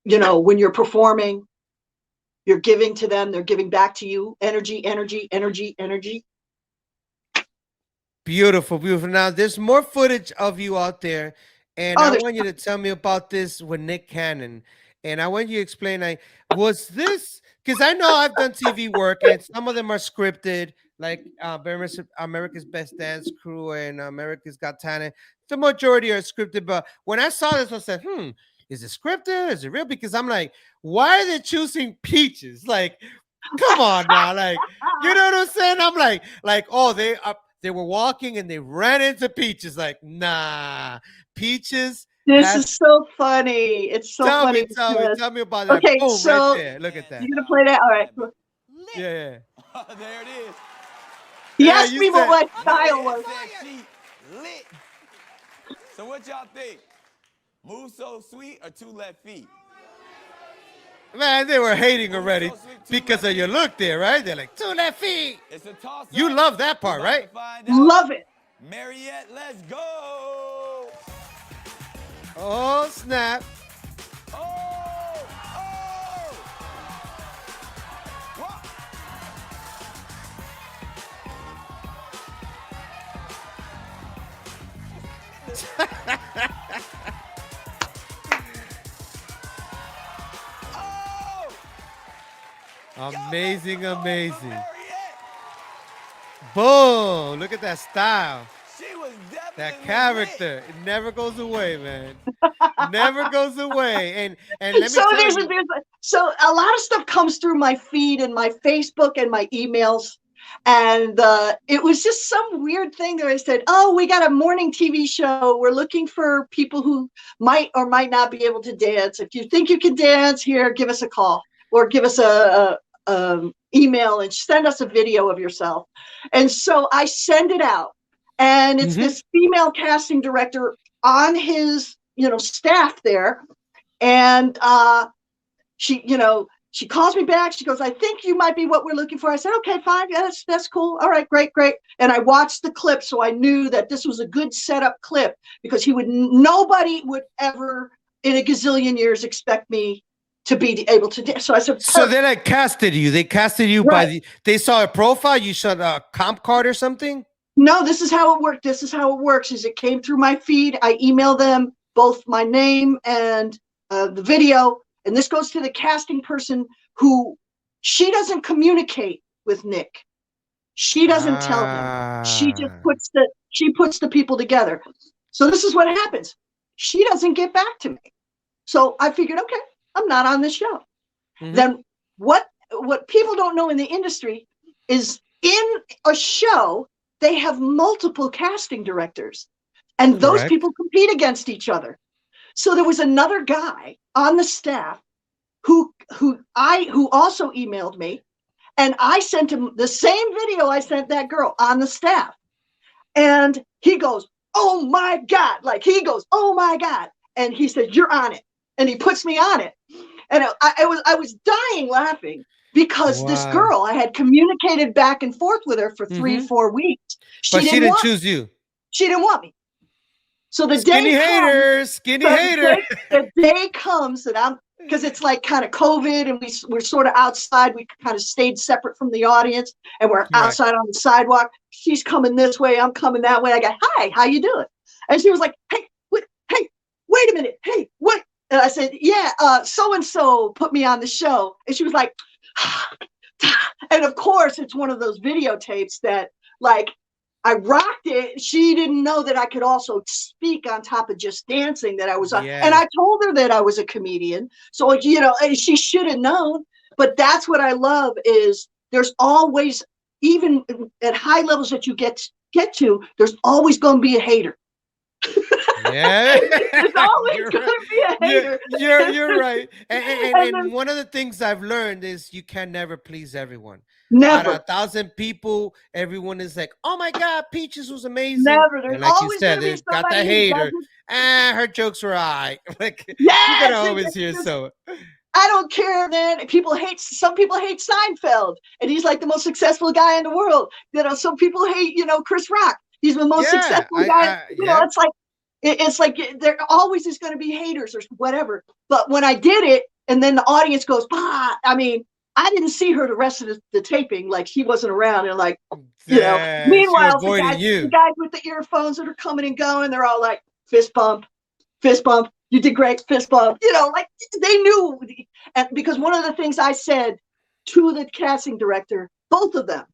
When you're performing, you're giving to them, they're giving back to you. Energy. Beautiful, beautiful. Now, there's more footage of you out there, and Oh, I there's want you to tell me about this with Nick Cannon. And I want you to explain, was this, because I know I've done TV work, and some of them are scripted, like America's Best Dance Crew and America's Got Talent. The majority are scripted, but when I saw this, I said, is it scripted? Is it real? Because I'm like, why are they choosing peaches? Like, come on now, like, you know what I'm saying? I'm like, oh, they were walking and they ran into Peaches. Like, nah, Peaches this has. is so funny. It's so Tell me, funny tell because, me about that. okay, Boom, right so there. Look at that. you're gonna play that? All right. Yeah, yeah. There it is. He Yeah, asked you me said. what style was. Lit. So what y'all think? Move so sweet or two left feet? Man, they were hating Move already so sweet, two because left of your feet. look there, right? They're like, 2 left feet. It's a toss. You love that part, right? Love it. Mariette, let's go. Oh, snap. Oh. Amazing, amazing. Boom. Look at that style. She was definitely That character. It never goes away, man. Never goes away. And let me So tell there's you. so a lot of stuff comes through my feed and my Facebook and my emails. And it was just some weird thing that I said, oh, we got a morning TV show. We're looking for people who might or might not be able to dance. If you think you can dance, here, give us a call or give us a email and send us a video of yourself. And so I send it out. And it's this female casting director on his, staff there. And she calls me back. She goes, I think you might be what we're looking for. I said, okay, fine. Yeah, that's cool. All right, great. And I watched the clip. So I knew that this was a good setup clip because nobody would ever in a gazillion years expect me to be able to dance. So I said, so they like casted you. They casted you right. They saw a profile. You saw a comp card or something. No, this is how it worked. This is how it works. Is it came through my feed. I email them both my name and the video. And this goes to the casting person who she doesn't communicate with Nick. She doesn't tell him. She just puts the people together. So this is what happens. She doesn't get back to me. So I figured, okay, I'm not on this show. Then what people don't know in the industry is in a show, they have multiple casting directors. And those people compete against each other. So there was another guy on the staff who also emailed me, and I sent him the same video I sent that girl on the staff. And he goes, oh my God. Like he goes, oh my God. And he said, you're on it. And he puts me on it. And I was dying laughing because this girl, I had communicated back and forth with her for 3-4 weeks. But she didn't choose you. She didn't want me. So the Skinny day hater, comes, skinny hater. The day comes that because it's like kind of COVID and we're sort of outside. We kind of stayed separate from the audience and we're outside on the sidewalk. She's coming this way. I'm coming that way. I go, hi, how you doing? And she was like, hey, wait a minute. Hey, what? And I said, yeah, so-and-so put me on the show. And she was like, and of course, it's one of those videotapes that like, I rocked it. She didn't know that I could also speak on top of just dancing, that I was on. And I told her that I was a comedian. So, you know, she should have known. But that's what I love is there's always, even at high levels that you get to, there's always going to be a hater. Yeah. There's always going to be a hater. You're right. And one of the things I've learned is you can never please everyone. Never. Out of 1,000 people, everyone is like, "Oh my God, Peaches was amazing." Never. There's and like you always said, gonna be there's got the somebody who hater. doesn't- Her jokes were alright. Like Yes, you're gonna always hear so. I don't care, man. Some people hate Seinfeld, and he's like the most successful guy in the world. You know, some people hate, you know, Chris Rock. He's the most successful guy. You know, it's like there always is going to be haters or whatever. But when I did it, and then the audience goes, bah, I mean, I didn't see her the rest of the taping. Like he wasn't around, and like, you know. Meanwhile, the guys with the earphones that are coming and going, they're all like, fist bump. You did great, fist bump. You know, like they knew. And because one of the things I said to the casting director, both of the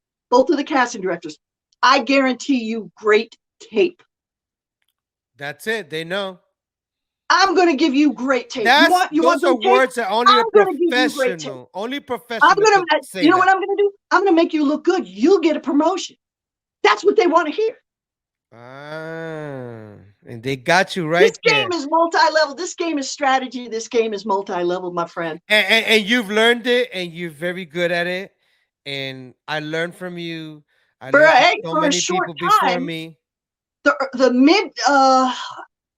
casting directors, I guarantee you great tape. That's it. They know. I'm going to give you great tape. Those are words that only a professional. Only professional. You know what I'm going to do? I'm going to make you look good. You'll get a promotion. That's what they want to hear. And they got you right. This game is multi-level. This game is strategy. This game is multi-level, my friend. And you've learned it, and you're very good at it. And I learned from you. I learned from so many people before me. The mid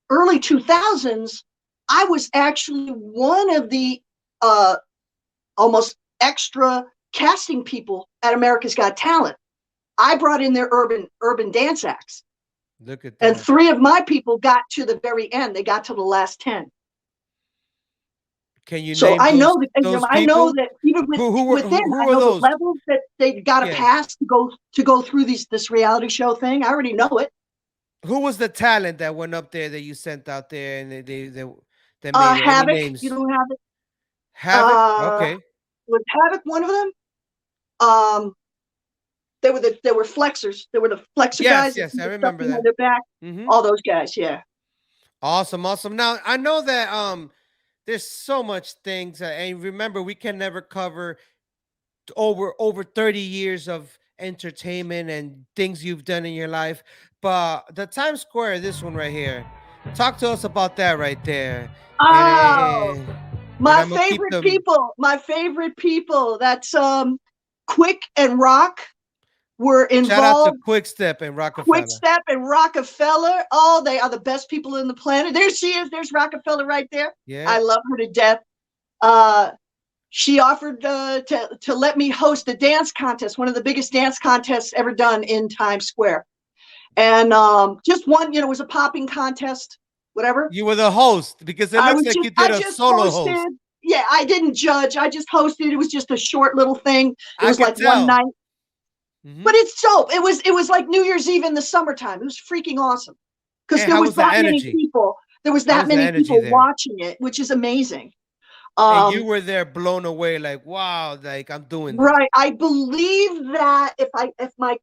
early 2000s, I was actually one of the almost extra casting people at America's Got Talent. I brought in their urban dance acts. Look at that. And 3 of my people got to the very end. They got to the last 10. Can you so name I those, know that those I know that even within I know those? the levels that they got to pass to go through this reality show thing. I already know it. Who was the talent that went up there that you sent out there and they made Havoc? any names? You don't have it. Havoc. Okay. Was Havoc one of them? They were flexors. They were the flexor guys. Yes, I remember that. Their back. All those guys, yeah. Awesome. Now I know that there's so much things, and remember we can never cover over 30 years of entertainment and things you've done in your life. But the Times Square, this one right here, talk to us about that right there. Oh, my favorite people. That's Quick and Rock were involved. Shout out to Quick Step and Rockefeller. Oh, they are the best people in the planet. There she is. There's Rockefeller right there. Yeah, I love her to death. She offered to let me host a dance contest, one of the biggest dance contests ever done in Times Square. And just one, it was a popping contest, whatever. You were the host because it looks like you did a solo host. Yeah, I didn't judge. I just hosted. It was just a short little thing. It was like one night. But it's dope. It was like New Year's Eve in the summertime. It was freaking awesome because there was that many people. There was that many people watching it, which is amazing. And you were there blown away, like, wow, like I'm doing this. Right. I believe that if my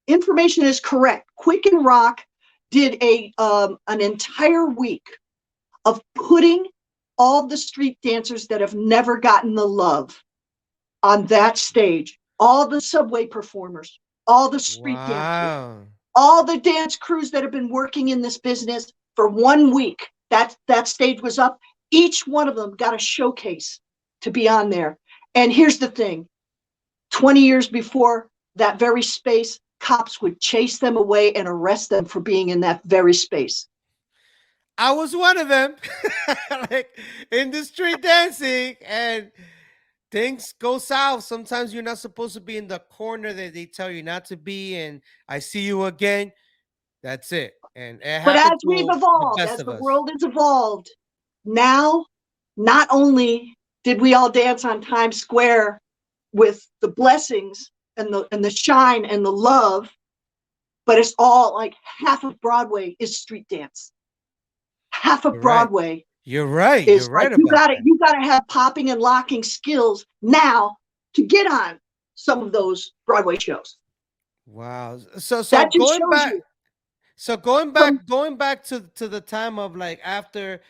information is correct, Quick and Rock did an entire week of putting all the street dancers that have never gotten the love on that stage, all the subway performers, all the street dancers, all the dance crews that have been working in this business for 1 week. That stage was up. Each one of them got a showcase to be on there. And here's the thing, 20 years before that very space, cops would chase them away and arrest them for being in that very space. I was one of them, like in the street dancing, and things go south. Sometimes you're not supposed to be in the corner that they tell you not to be, and I see you again. That's it. And it But as happened we've to the evolved, best as of the us. world has evolved, now not only did we all dance on Times Square with the blessings and the shine and the love, but it's all like half of Broadway is street dance. Half of You're right. Broadway You're right. is You're like right about that. you gotta have popping and locking skills now to get on some of those Broadway shows. Wow. So That just going shows back, you from going back to the time of like after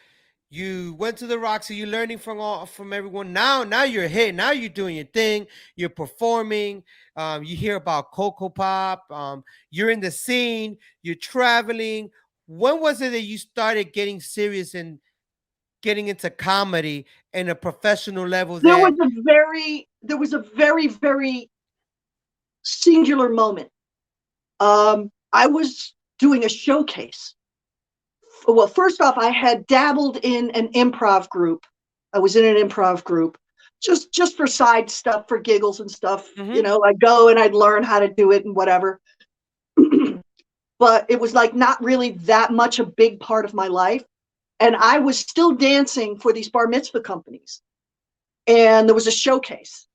you went to the Roxy, you're learning from everyone. Now you're hit. Now you're doing your thing. You're performing. You hear about Coco Pop. You're in the scene. You're traveling. When was it that you started getting serious and getting into comedy in a professional level? there That was a very singular moment. I was doing a showcase. Well, first off, I had dabbled in an improv group. I was in an improv group just for side stuff, for giggles and stuff. Mhm. I'd go and I'd learn how to do it and whatever. But it was like not really that much a big part of my life. And I was still dancing for these bar mitzvah companies. And there was a showcase.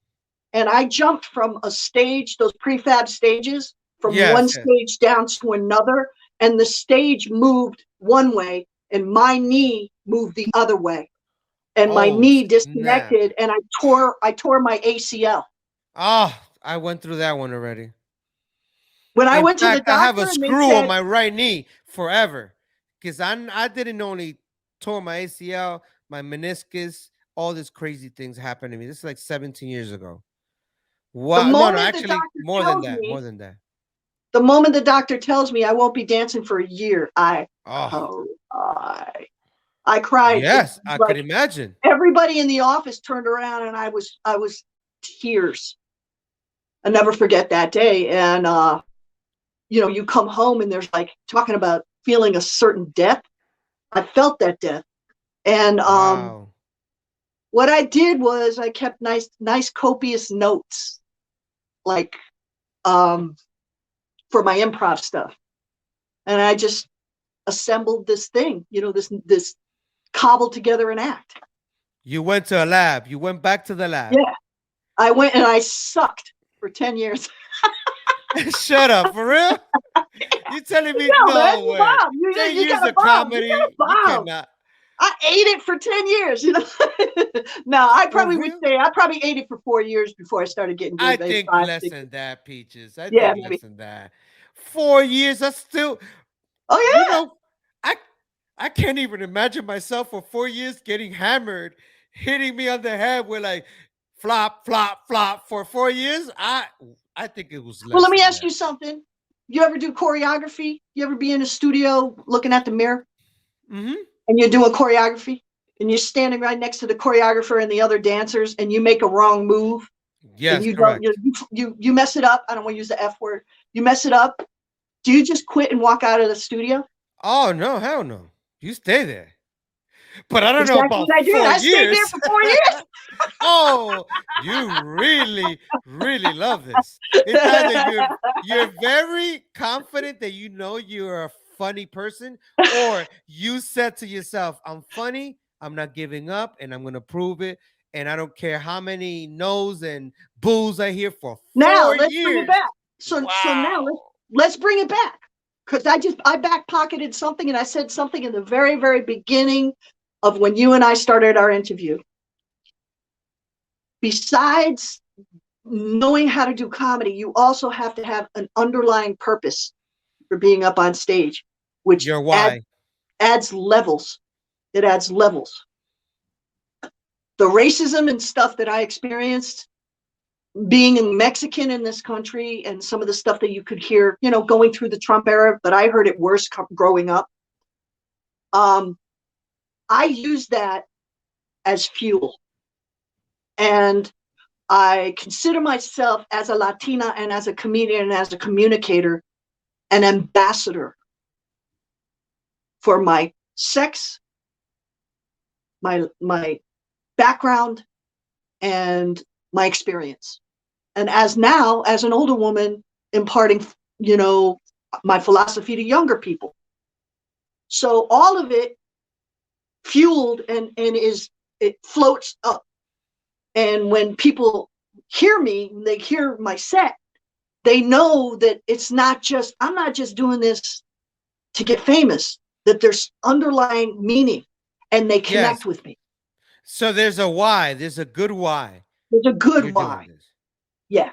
And I jumped from a stage, those prefab stages, from one yes, yes. stage down to another, and the stage moved one way and my knee moved the other way, and my Oh knee snap! disconnected and I tore my ACL. Oh, I went through that one already. When I In went to the fact, I have doctor a and they screw on said, my right knee forever because I didn't only tore my ACL, my meniscus, all these crazy things happened to me. This is like 17 years ago. the Wow, no, no, moment the actually doctor more than tells that, more me, than that. the moment the doctor tells me I won't be dancing for a year, I Oh, cried. I cried. It yes, was I could like imagine. everybody in the office turned around and I was tears. I never forget that day. And you come home and there's like talking about feeling a certain death. I felt that death. And Wow. what I did was I kept nice copious notes, like for my improv stuff. And I just assembled this thing, this cobbled together an act. You went to a lab. You went back to the lab. Yeah. I went and I sucked for 10 years. Shut up, for real? You telling me No, man, no you way? bomb. 10 You years got a of bomb. You got a comedy? You bomb. cannot. I ate it for 10 years, No, I For probably would real? say I probably ate it for 4 years before I started getting I good, maybe think five, less 6. than that, Peaches. I Yeah, think less maybe. than that. 4 years, that's still, you Oh yeah. know, I I can't even imagine myself for 4 years getting hammered, hitting me on the head with like flop, flop, flop for 4 years. I think it was Well, less let me than ask that. you something. You ever do choreography? You ever be in a studio looking at the mirror Mm-hmm. and you're doing choreography and you're standing right next to the choreographer and the other dancers and you make a wrong move and Yes, you don't correct. you mess it up. I don't want to use the F word. You mess it up. Do you just quit and walk out of the studio? Oh no, hell no. You stay there. But I don't know Exactly about what I did. four I stayed there years. for 4 years. Oh, you really, really love this. It's either you're very confident that you know you're a funny person, or you said to yourself, I'm funny, I'm not giving up, and I'm gonna prove it. And I don't care how many no's and boos I hear for Now four let's bring it years. back. So now Wow. let's bring it back, because I back pocketed something and I said something in the very beginning of when you and I started our interview. Besides knowing how to do comedy, you also have to have an underlying purpose for being up on stage, which Your why. adds levels. It adds levels. The racism and stuff that I experienced being a Mexican in this country, and some of the stuff that you could hear, going through the Trump era, but I heard it worse growing up. I used that as fuel. And I consider myself, as a Latina and as a comedian and as a communicator, an ambassador for my sex, my background, and my experience. And as an older woman, imparting, my philosophy to younger people. So all of it fueled and it floats up. And when people hear me, they hear my set, they know that I'm not just doing this to get famous, that there's underlying meaning and they connect with me. So there's a why. There's a good why. There's a good why. Yeah.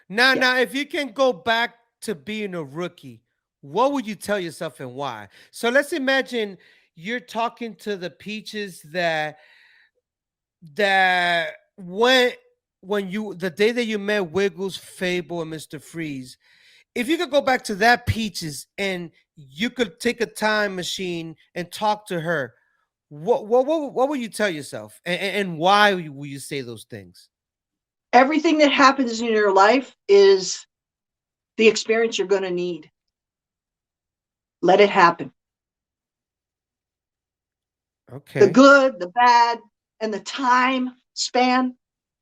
Now, if you can go back to being a rookie, what would you tell yourself and why? So let's imagine you're talking to the peaches that when you the day that you met Wiggles, Fable, and Mr. Freeze, if you could go back to that peaches and you could take a time machine and talk to her, what would you tell yourself, and why will you say those things? Everything that happens in your life is the experience you're going to need. Let it happen. Okay. The good, the bad, and the time span,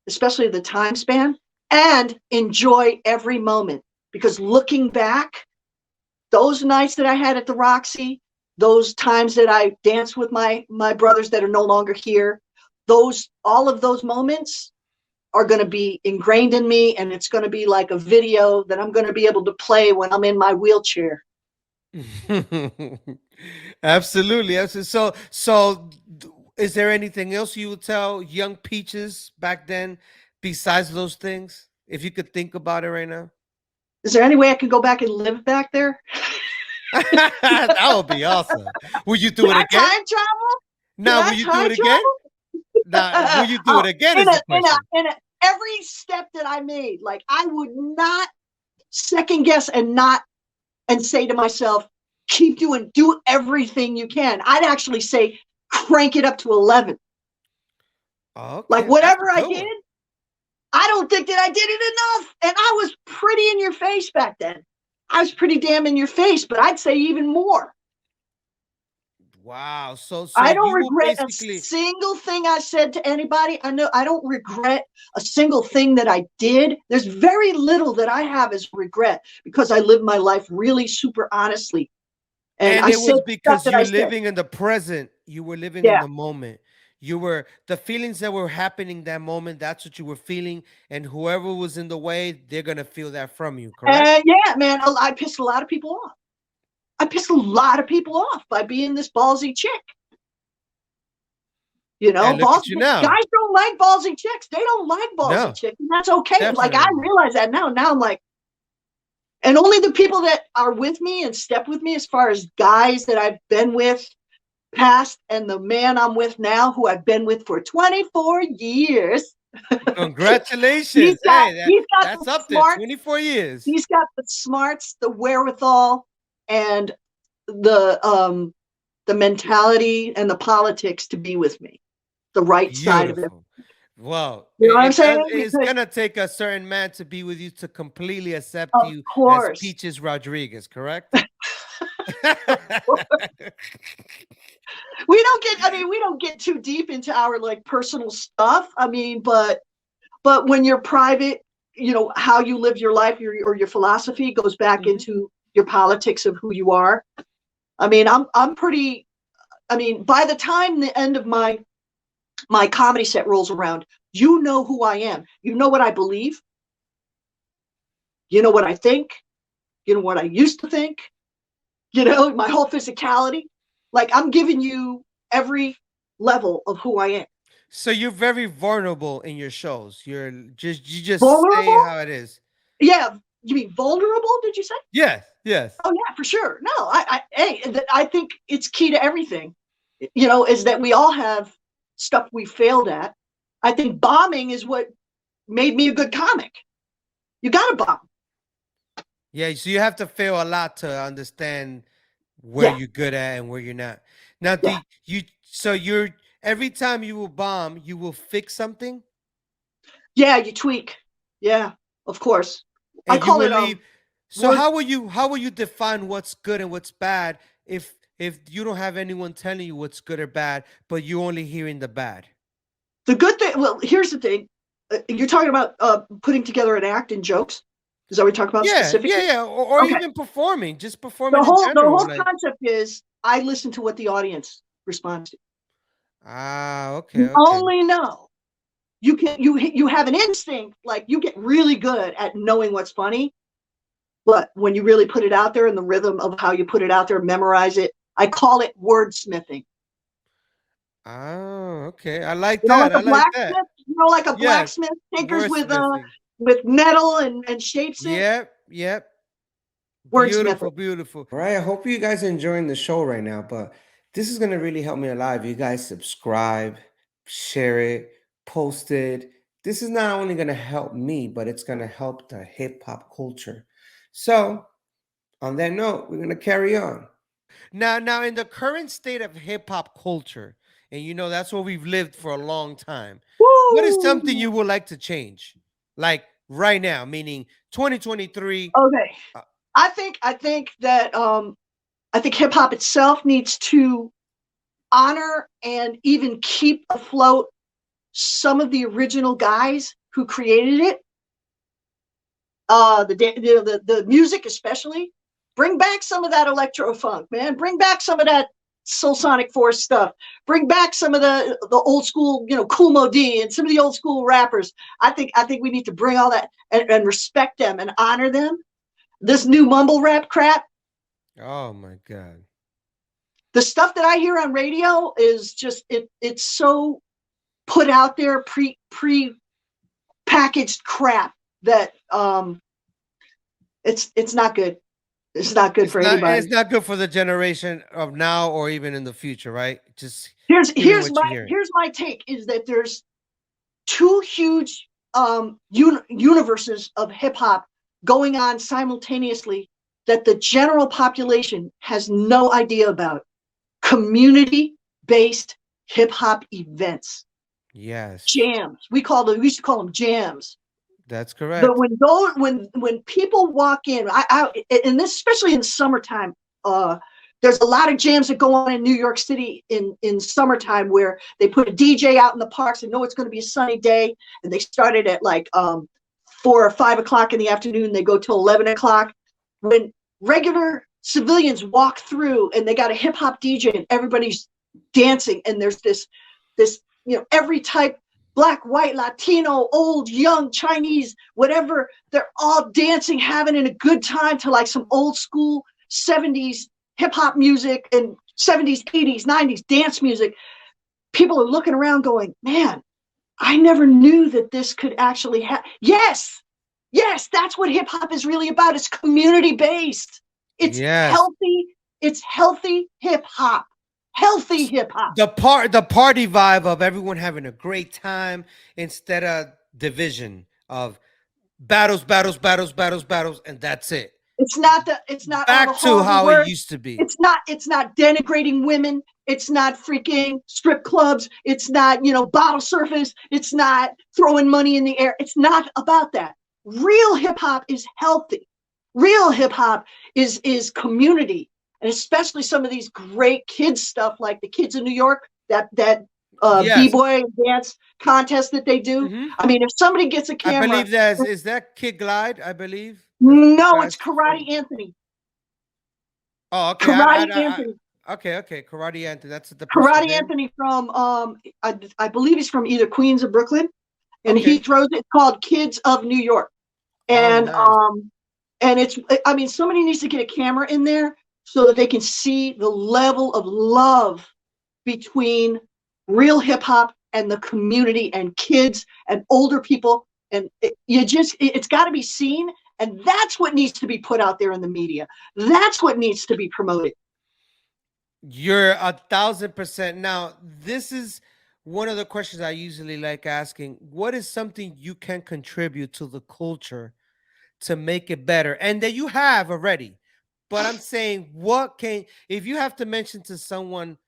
especially the time span, and enjoy every moment. Because looking back, those nights that I had at the Roxy, those times that I danced with my brothers that are no longer here, all of those moments are going to be ingrained in me, and it's going to be like a video that I'm going to be able to play when I'm in my wheelchair. Absolutely. So is there anything else you would tell young peaches back then besides those things, if you could think about it right now? Is there any way I could go back and live back there? That would be awesome. Would you do it again? Time travel? No, will you do it again? Now, will you do it again? Every step that I made, like, I would not second guess and say to myself, do everything you can. I'd actually say, crank it up to 11. Okay, like whatever I did, I don't think that I did it enough. And I was pretty in your face back then. I was pretty damn in your face, but I'd say even more. Wow. So I don't regret a single thing I said to anybody. I don't regret a single thing that I did. There's very little that I have as regret because I lived my life really super honestly. And it was because you're living in the present. You were living in the moment. The feelings that were happening that moment, that's what you were feeling. And whoever was in the way, they're going to feel that from you, correct? Yeah, man. I pissed a lot of people off. I pissed a lot of people off by being this ballsy chick. You know, look at you now. Guys don't like ballsy chicks. They don't like ballsy chicks. And that's okay. Definitely. Like, I realize that now. Now I'm like, and only the people that are with me and step with me, as far as guys that I've been with past and the man I'm with now, who I've been with for 24 years. Congratulations. That's up there, 24 years. He's got the smarts, the wherewithal, and the mentality and the politics to be with me. The right side of it. Wow. You know what I'm saying? It's going to take a certain man to be with you to completely accept you as Peaches Rodriguez, correct? we don't get too deep into our like personal stuff. I mean, but when you're private, you know, how you live your life, or your philosophy goes back into your politics of who you are. I mean, I'm pretty, I mean, by the time the end of my comedy set rolls around, you know who I am. You know what I believe. You know what I think. You know what I used to think. You know, my whole physicality. Like, I'm giving you every level of who I am. So you're very vulnerable in your shows. You just vulnerable? Say how it is. Yeah. You mean vulnerable, did you say? Yes. Oh yeah, for sure. No, I think it's key to everything, you know, is that we all have stuff we failed at. I think bombing is what made me a good comic. You got to bomb. Yeah, so you have to fail a lot to understand where you're good at and where you're not. Now, every time you will bomb, you will fix something? Yeah, you tweak. Yeah, of course. And I call it so how will you define what's good and what's bad if you don't have anyone telling you what's good or bad, but you're only hearing the bad? The good thing, well, here's the thing. you're talking about putting together an act and jokes. Is that what we're talking about specifically? Yeah, or Okay. even performing, just performing The in whole general. Like, concept is I listen to what the audience responds to. okay, You only know. You have an instinct, like you get really good at knowing what's funny, but when you really put it out there in the rhythm of how you put it out there, memorize it. I call it wordsmithing. Okay. I like You know, like that. a I like that. blacksmith. You know, like a Yes, blacksmith tinkers wordsmithing. with metal and shapes it. Yep. Wordsmithing. Beautiful. All right. I hope you guys are enjoying the show right now, but this is going to really help me a lot. If you guys subscribe, share it, post it. This is not only going to help me, but it's going to help the hip hop culture. So, on that note, we're going to carry on. Now, in the current state of hip hop culture, and you know that's where we've lived for a long time. What is something you would like to change, like right now, meaning 2023? Okay, I think that I think hip hop itself needs to honor and even keep afloat some of the original guys who created it. The music, especially, bring back some of that electro funk, man. Bring back some of that Soul Sonic Force stuff. Bring back some of the old school, Kool Moe Dee and some of the old school rappers. I think we need to bring all that and respect them and honor them. This new mumble rap crap. Oh my God. The stuff that I hear on radio is just it's so put out there, pre-packaged crap that it's not good. It's not good for anybody. It's not good for the generation of now or even in the future, right? Just here's my take is that there's two huge universes of hip hop going on simultaneously that the general population has no idea about. Community-based hip hop events. Yes. Jams. We used to call them jams. That's correct. But when people walk in, and this especially in summertime, there's a lot of jams that go on in New York City in summertime where they put a DJ out in the parks and know it's going to be a sunny day, and they started at like 4 or 5 o'clock in the afternoon. They go till 11 o'clock. When regular civilians walk through and they got a hip hop DJ and everybody's dancing, and there's this every type. Black, white, Latino, old, young, Chinese, whatever. They're all dancing, having a good time to like some old school 70s hip hop music and 70s, 80s, 90s dance music. People are looking around going, man, I never knew that this could actually happen. Yes, that's what hip hop is really about. It's community based. It's healthy. It's healthy hip hop. Healthy hip hop. The party vibe of everyone having a great time instead of division of battles, and that's it. It's not back to how it used to be. It's not denigrating women. It's not freaking strip clubs. It's not, bottle surface. It's not throwing money in the air. It's not about that. Real hip hop is healthy. Real hip hop is community. And especially some of these great kids stuff, like the Kids in New York, that b-boy dance contest that they do. Mm-hmm. I mean, if somebody gets a camera, I believe is that Kid Glide. I believe. No, it's Karate Anthony. Oh, okay. Karate Anthony. Okay. Karate Anthony. That's the Karate Anthony from I believe he's from either Queens or Brooklyn, and he throws it called Kids of New York, and nice. And it's somebody needs to get a camera in there so that they can see the level of love between real hip hop and the community and kids and older people. And it's got to be seen. And that's what needs to be put out there in the media. That's what needs to be promoted. You're 1,000%. Now, this is one of the questions I usually like asking. What is something you can contribute to the culture to make it better? And that you have already. But I'm saying, if you have to mention to someone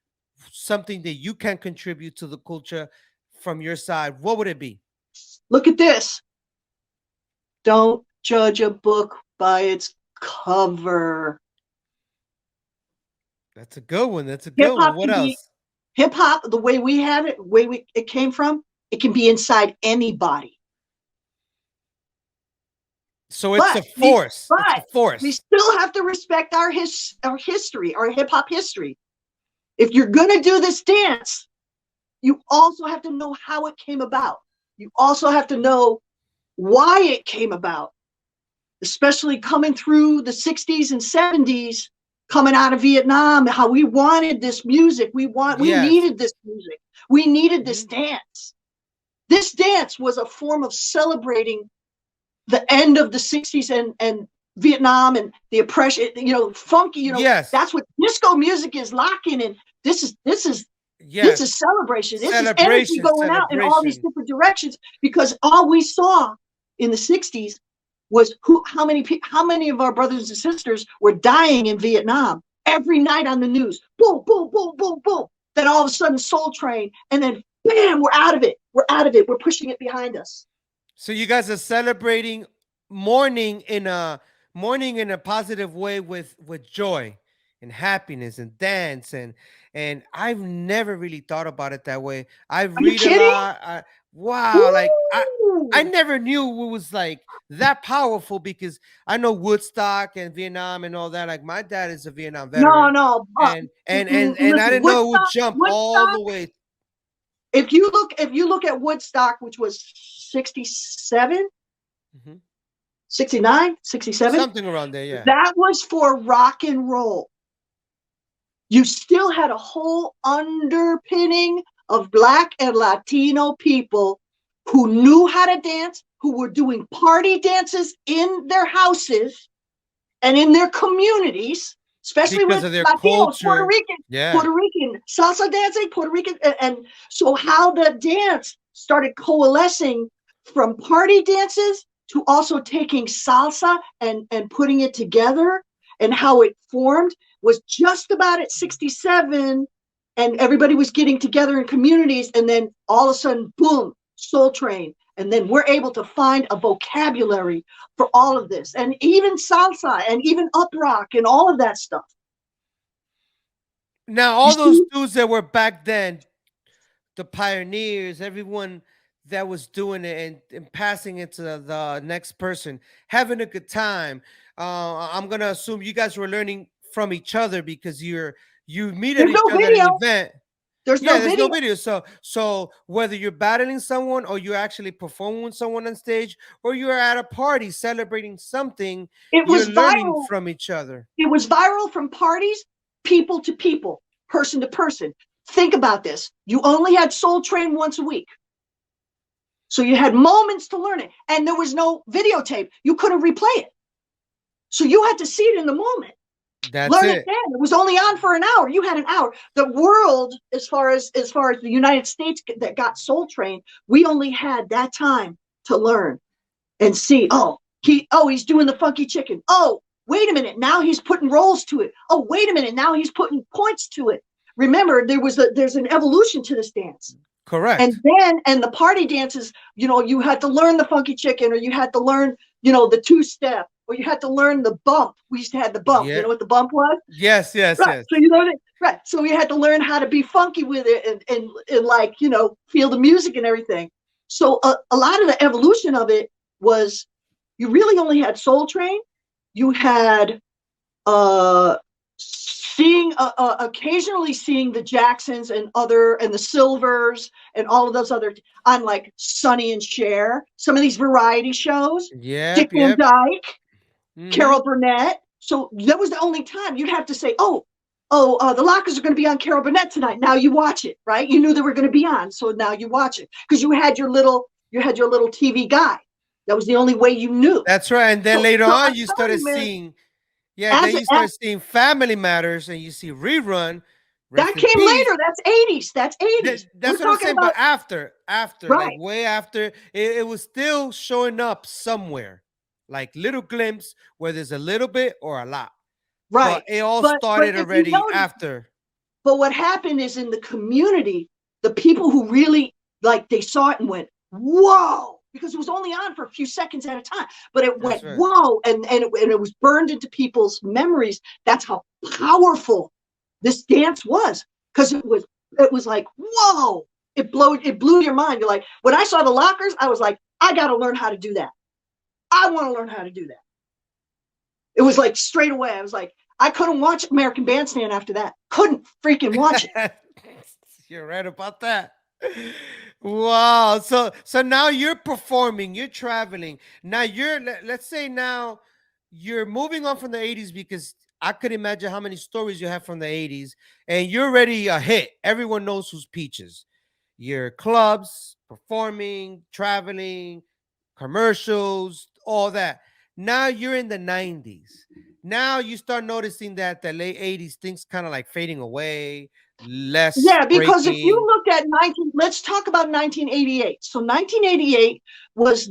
something that you can contribute to the culture from your side, what would it be? Look at this. Don't judge a book by its cover. That's a good one. What else? Hip hop, the way we have it, it came from, it can be inside anybody. So it's a force. It's a force. We still have to respect our history, our hip hop history. If you're gonna do this dance, you also have to know how it came about. You also have to know why it came about, especially coming through the 60s and 70s, coming out of Vietnam, how we wanted this music. We needed this music. We needed this dance. This dance was a form of celebrating the end of the 60s and Vietnam and the oppression, funky, that's what disco music is, locking in. This is celebration. This is energy going out in all these different directions, because all we saw in the 60s was how many of our brothers and sisters were dying in Vietnam every night on the news. Boom, boom, boom, boom, boom. Then all of a sudden Soul Train, and then bam, we're out of it. We're out of it. We're pushing it behind us. So you guys are celebrating mourning in a positive way with joy and happiness and dance, and I've never really thought about it that way. I read a lot. Wow, like I never knew it was like that powerful, because I know Woodstock and Vietnam and all that. Like my dad is a Vietnam veteran. No. And I didn't know it would jump all the way. If you look at Woodstock, which was 67, 69, 67, something around there, yeah. That was for rock and roll. You still had a whole underpinning of Black and Latino people who knew how to dance, who were doing party dances in their houses and in their communities, especially because with of their Latinos, culture. Puerto Rican salsa dancing, Puerto Rican, and so how the dance started coalescing from party dances to also taking salsa and putting it together, and how it formed was just about at 67, and everybody was getting together in communities, and then all of a sudden, boom, Soul Train. And then we're able to find a vocabulary for all of this, and even salsa and even up rock and all of that stuff. Now, all those dudes that were back then, the pioneers, everyone that was doing it and passing it to the next person, having a good time. I'm gonna assume you guys were learning from each other, because you meet at each other at an event. There's no video. So whether you're battling someone, or you're actually performing with someone on stage, or you're at a party celebrating something, you're learning from each other. It was viral from parties, people to people, person to person. Think about this. You only had Soul Train once a week. So you had moments to learn it. And there was no videotape. You couldn't replay it. So you had to see it in the moment. Learn it then. It was only on for an hour. You had an hour. The world, as far as the United States that got Soul Train, we only had that time to learn and see. He's doing the funky chicken. Oh, wait a minute. Now he's putting rolls to it. Oh, wait a minute. Now he's putting points to it. Remember, there's an evolution to this dance. Correct. And the party dances, you had to learn the funky chicken, or you had to learn, the two-step, or you had to learn the bump. We used to have the bump. Yeah. You know what the bump was? Yes. Right. So you learned it. Right. So we had to learn how to be funky with it and like, feel the music and everything. So a lot of the evolution of it was, you really only had Soul Train. You had occasionally seeing the Jacksons and the Silvers and all of those other on like Sonny and Cher, some of these variety shows. Dick Van Dyke, Carol Burnett. So that was the only time you'd have to say, the Lockers are going to be on Carol Burnett tonight. Now you watch it, right? You knew they were going to be on, so now you watch it, because you had your little TV guide. That was the only way you knew. That's right. And then later on, you started seeing. Yeah, then you start seeing Family Matters, and you see Rerun. That came later. That's 80s. That's 80s. That's what I'm saying. But after, right. Like way after, it was still showing up somewhere, like little glimpse where there's a little bit or a lot. Right. But it all started already after. But what happened is, in the community, the people who really they saw it and went, whoa. Because it was only on for a few seconds at a time, but it went whoa, and it was burned into people's memories. That's how powerful this dance was, because it was like whoa, it blew your mind. You're like, when I saw the Lockers, I was like, I got to learn how to do that. I want to learn how to do that. It was like straight away. I was like, I couldn't watch American Bandstand after that. Couldn't freaking watch it. You're right about that. Wow. So now you're performing, you're traveling. Now let's say now you're moving on from the 80s, because I could imagine how many stories you have from the 80s, and you're already a hit. Everyone knows who's Peaches. Your clubs, performing, traveling, commercials, all that. Now you're in the 90s. Now you start noticing that the late 80s things kind of like fading away, less. Yeah, because if you breaking. look at let's talk about 1988. So 1988 was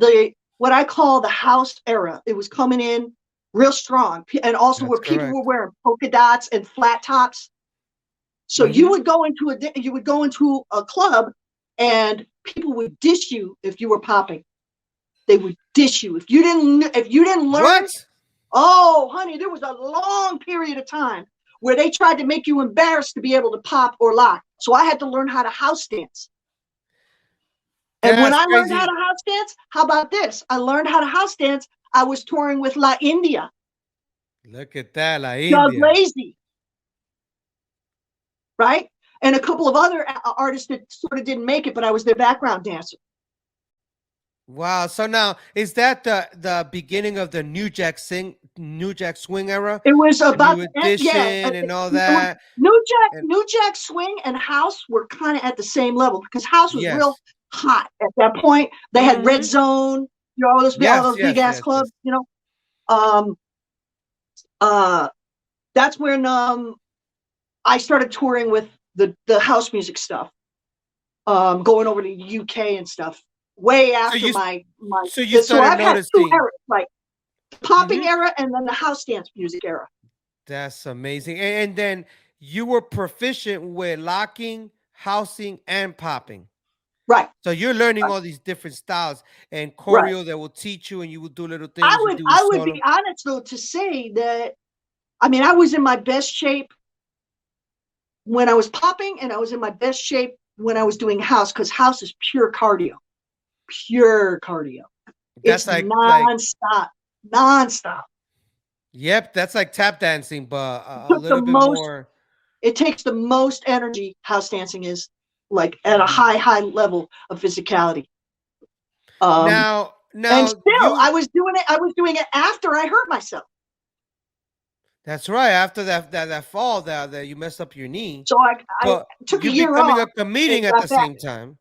what I call the house era. It was coming in real strong, and also That's where people correct. were wearing polka dots and flat tops. So you would go into a club, and people would dish you if you were popping. They would dish you if you didn't learn. What? Oh, honey, there was a long period of time where they tried to make you embarrassed to be able to pop or lock. So I had to learn how to house dance. And when I learned how to house dance, how about this? I learned how to house dance. I was touring with La India. Look at that, La Doug India. Lazy. Right? And a couple of other artists that sort of didn't make it, but I was their background dancer. Wow. So now, is that the beginning of the New Jack Swing era? It was about and all that. New Jack Swing and house were kind of at the same level, because house was real hot at that point. They had Red Zone, all those big ass clubs, That's when I started touring with the house music stuff, going over to UK and stuff. Way after so you started I've noticing had 2 eras, like the popping era and then the house dance music era. That's amazing. And then you were proficient with locking, housing, and popping. Right. So you're learning all these different styles and choreo that will teach you, and you will do little things. I would be honest though to say that, I mean, I was in my best shape when I was popping, and I was in my best shape when I was doing house, because house is pure cardio. Pure cardio. That's it's nonstop. Yep, that's like tap dancing, but a little bit more. It takes the most energy. House dancing is like at a high level of physicality. Now, and still, I was doing it after I hurt myself. That's right. After that fall that you messed up your knee. So I took a year off. You becoming a comedian at the same time.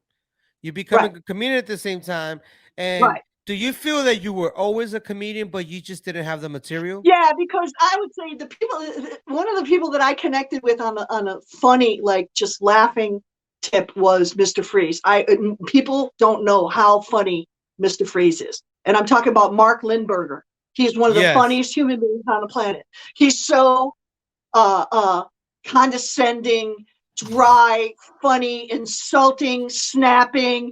You becoming a comedian at the same time. And do you feel that you were always a comedian, but you just didn't have the material? Yeah, because I would say one of the people that I connected with on a funny, like just laughing tip was Mr. Freeze. People don't know how funny Mr. Freeze is. And I'm talking about Mark Lindberger. He's one of the funniest human beings on the planet. He's so condescending, dry, funny, insulting, snapping,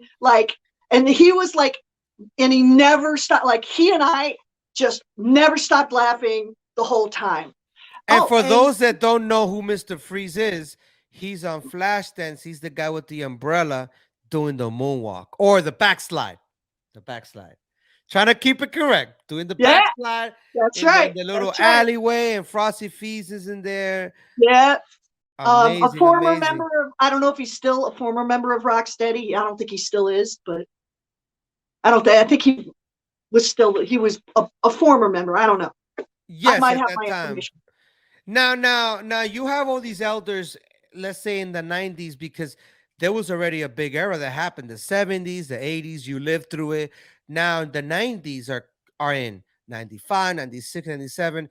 and he was like, and he never stopped, he and I just never stopped laughing the whole time. And for those that don't know who Mr. Freeze is, he's on Flashdance. He's the guy with the umbrella doing the moonwalk or the backslide. Trying to keep it correct. Doing the backslide. That's right. The little alleyway, and Frosty Feast is in there. Yeah. Amazing, a former member of, I don't know if he's still a former member of Rocksteady. I don't think he still is, but I think he was a former member. I don't know. Yes, I might have my information. Now you have all these elders, let's say in the 90s, because there was already a big era that happened. The 70s, the 80s, you lived through it. Now the 90s are in 95, 96, 97.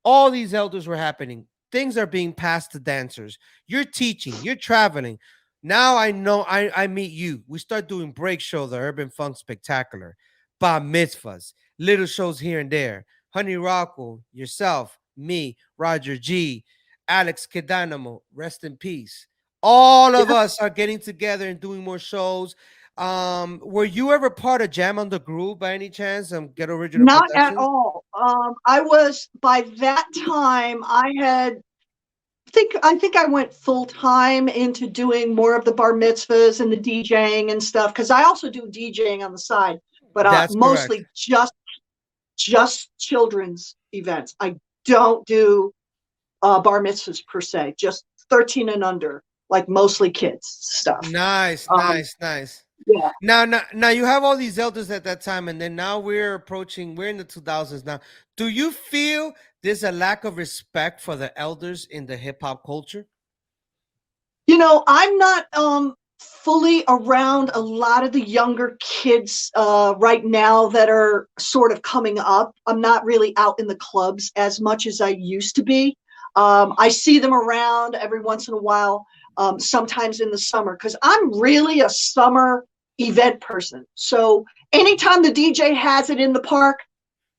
All these elders were happening. Things are being passed to dancers. You're teaching, you're traveling. Now I know I meet you. We start doing break show, the Urban Funk Spectacular, bar mitzvahs, little shows here and there. Honey Rockwell, yourself, me, Roger G, Alex Dynamo, rest in peace. All of us are getting together and doing more shows. Were you ever part of Jam on the Groove by any chance? Get Original Not Productions? at all. I was, by that time, I think I went full time into doing more of the bar mitzvahs and the DJing and stuff, because I also do DJing on the side, but mostly just just children's events. I don't do bar mitzvahs per se, just 13 and under, like mostly kids stuff. Nice. Yeah. Now you have all these elders at that time, and then now we're in the 2000s now. Do you feel there's a lack of respect for the elders in the hip hop culture? You know, I'm not fully around a lot of the younger kids right now that are sort of coming up. I'm not really out in the clubs as much as I used to be. I see them around every once in a while, sometimes in the summer, because I'm really a summer event person. So anytime the DJ has it in the park,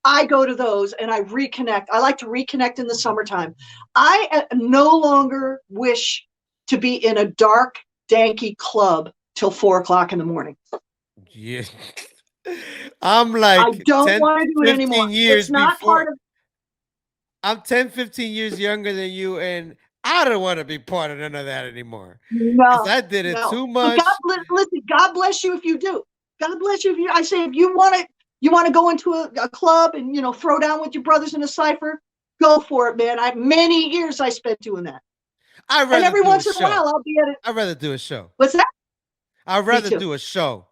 I go to those and I reconnect. I like to reconnect in the summertime. I no longer wish to be in a dark, danky club till 4 o'clock in the morning. Yeah. I'm like, I don't 10, want to do it 15 anymore. years It's not before. part of. I'm 10, 15 years younger than you, and I don't want to be part of none of that anymore. No, Because I did it no. too But much. listen, God bless you if you do. God bless you if you. I say if you want to go into a club and throw down with your brothers in a cipher, go for it, man. Many years I spent doing that. I'd And rather every do once a in a show. while I'll be at it. I'd rather do a show. What's that? I'd rather too. do a show.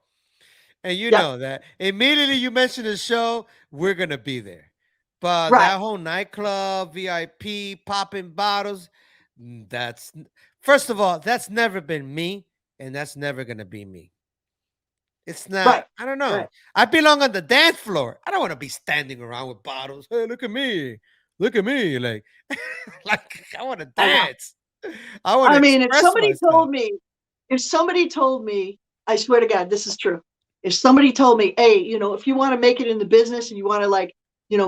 And you Yeah. know that. Immediately you mention a show, we're going to be there. But Right. that whole nightclub, VIP, popping bottles, first of all, that's never been me, and that's never going to be me. It's not, Right. I don't know. Right. I belong on the dance floor. I don't want to be standing around with bottles. Hey, look at me. Look at me. Like, like I want to dance. I mean, if somebody told me, I swear to God, this is true. If somebody told me, hey, if you want to make it in the business and you want to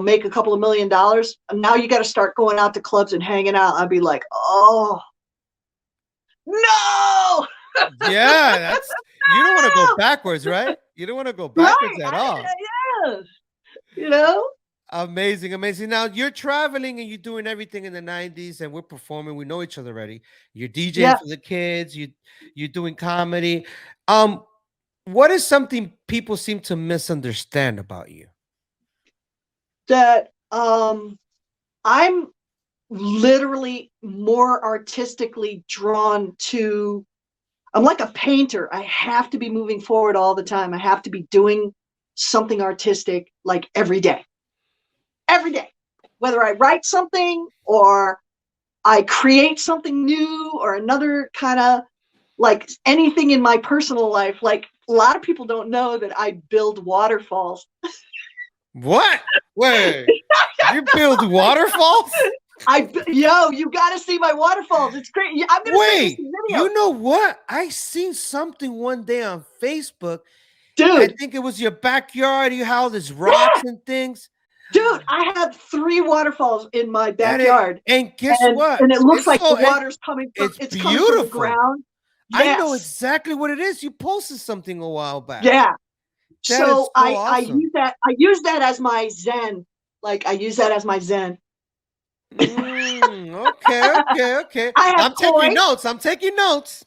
make a couple of $1 million, now you got to start going out to clubs and hanging out. I'd be like, oh, no. Yeah, you don't want to go backwards, right? You don't want to go backwards at all. Yes. Amazing. Now you're traveling and you're doing everything in the 90s, and we're performing. We know each other already. You're DJing for the kids. You're doing comedy. What is something people seem to misunderstand about you? That I'm literally more artistically drawn to. I'm like a painter. I have to be moving forward all the time. I have to be doing something artistic like every day. Every day. Whether I write something or I create something new or another kind of like anything in my personal life. Like a lot of people don't know that I build waterfalls. What? Wait, you build waterfalls? You got to see my waterfalls. It's great. I'm gonna Wait, send this video. you know what? I seen something one day on Facebook. Dude. I think it was your backyard. You have all these rocks and things. Dude, I have 3 waterfalls in my backyard. And guess what? And it looks like the water's coming from, it's coming from the beautiful. ground. I know exactly what it is. You posted something a while back. Yeah. That So is I awesome. I use that as my zen. Like I use that as my zen. Okay. I'm taking notes.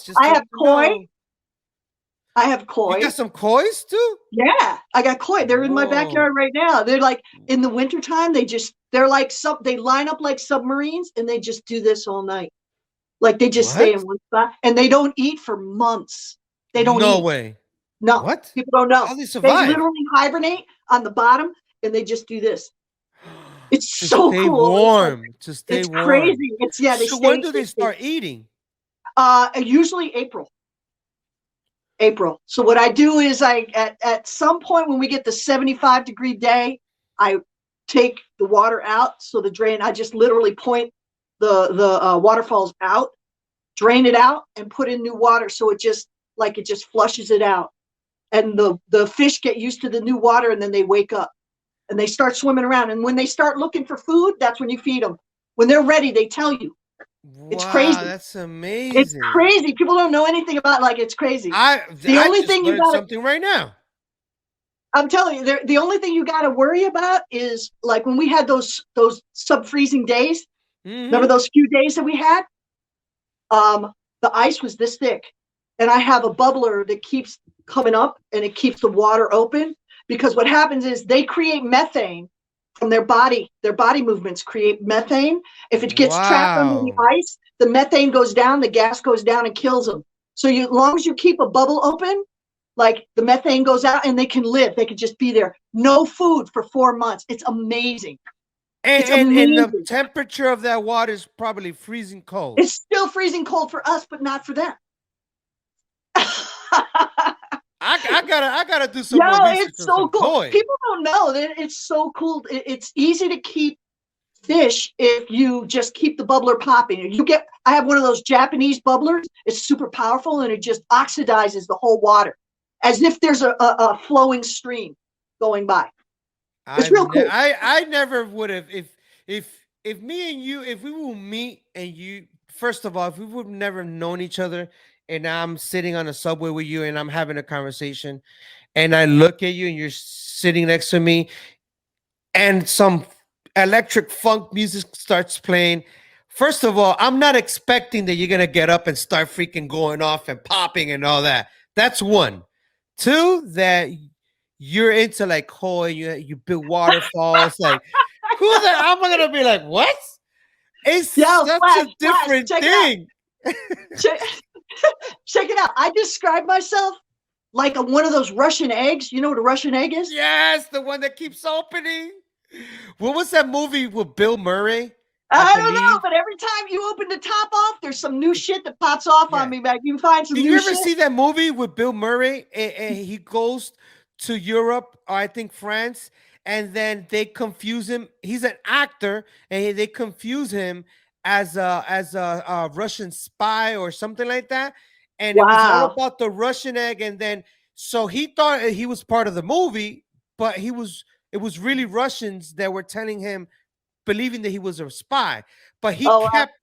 Just I have koi. I have koi. You got some kois too? Yeah, I got koi. They're in my backyard right now. They're like in the wintertime, they line up like submarines and they just do this all night. Like they just stay in one spot and they don't eat for months. They don't eat. No way. No. What? People don't know. How do they survive? They literally hibernate on the bottom and they just do this. It's so stay cool. warm. To stay it's warm. Crazy. So when do they start eating? Usually April. So what I do is at some point when we get the 75-degree day, I take the water out. So the drain, I just literally point the waterfalls out, drain it out, and put in new water. So it just flushes it out. And the fish get used to the new water and then they wake up and they start swimming around. And when they start looking for food, that's when you feed them. When they're ready, they tell you. It's crazy. That's amazing. It's crazy. People don't know anything about it's crazy. The only thing you got something right now. I'm telling you, the only thing you got to worry about is like when we had those sub-freezing days. Mm-hmm. Remember those few days that we had? The ice was this thick, and I have a bubbler that keeps coming up and it keeps the water open because what happens is they create methane from their body. Their body movements create methane. If it gets trapped under the ice, the methane goes down, the gas goes down and kills them. So as long as you keep a bubble open, like the methane goes out and they can live. They can just be there. No food for 4 months. It's amazing. And the temperature of that water is probably freezing cold. It's still freezing cold for us, but not for them. I gotta do some more research. It's so cool. Koi. People don't know that it's so cool. It's easy to keep fish if you just keep the bubbler popping. I have one of those Japanese bubblers. It's super powerful and it just oxidizes the whole water as if there's a flowing stream going by. It's real cool. I never would have if me and you, if we will meet and you, first of all, if we would have never known each other and I'm sitting on a subway with you and I'm having a conversation and I look at you and you're sitting next to me and some electric funk music starts playing. First of all, I'm not expecting that you're going to get up and start freaking going off and popping and all that. That's one. Two, that you're into like koi, you build waterfalls. Like, who the hell am I going to be like, what? It's such a different thing. Check it out. I describe myself like one of those Russian eggs. You know what a Russian egg is? Yes, the one that keeps opening. What was that movie with Bill Murray? I don't know, but every time you open the top off, there's some new shit that pops off on me. Back, you find some. Did you ever see that movie with Bill Murray? And he goes to Europe, or I think France, and then they confuse him. He's an actor, and they confuse him as a Russian spy or something like that. And it was all about the Russian egg. And then so he thought he was part of the movie, but it was really Russians that were telling him, believing that he was a spy, but he kept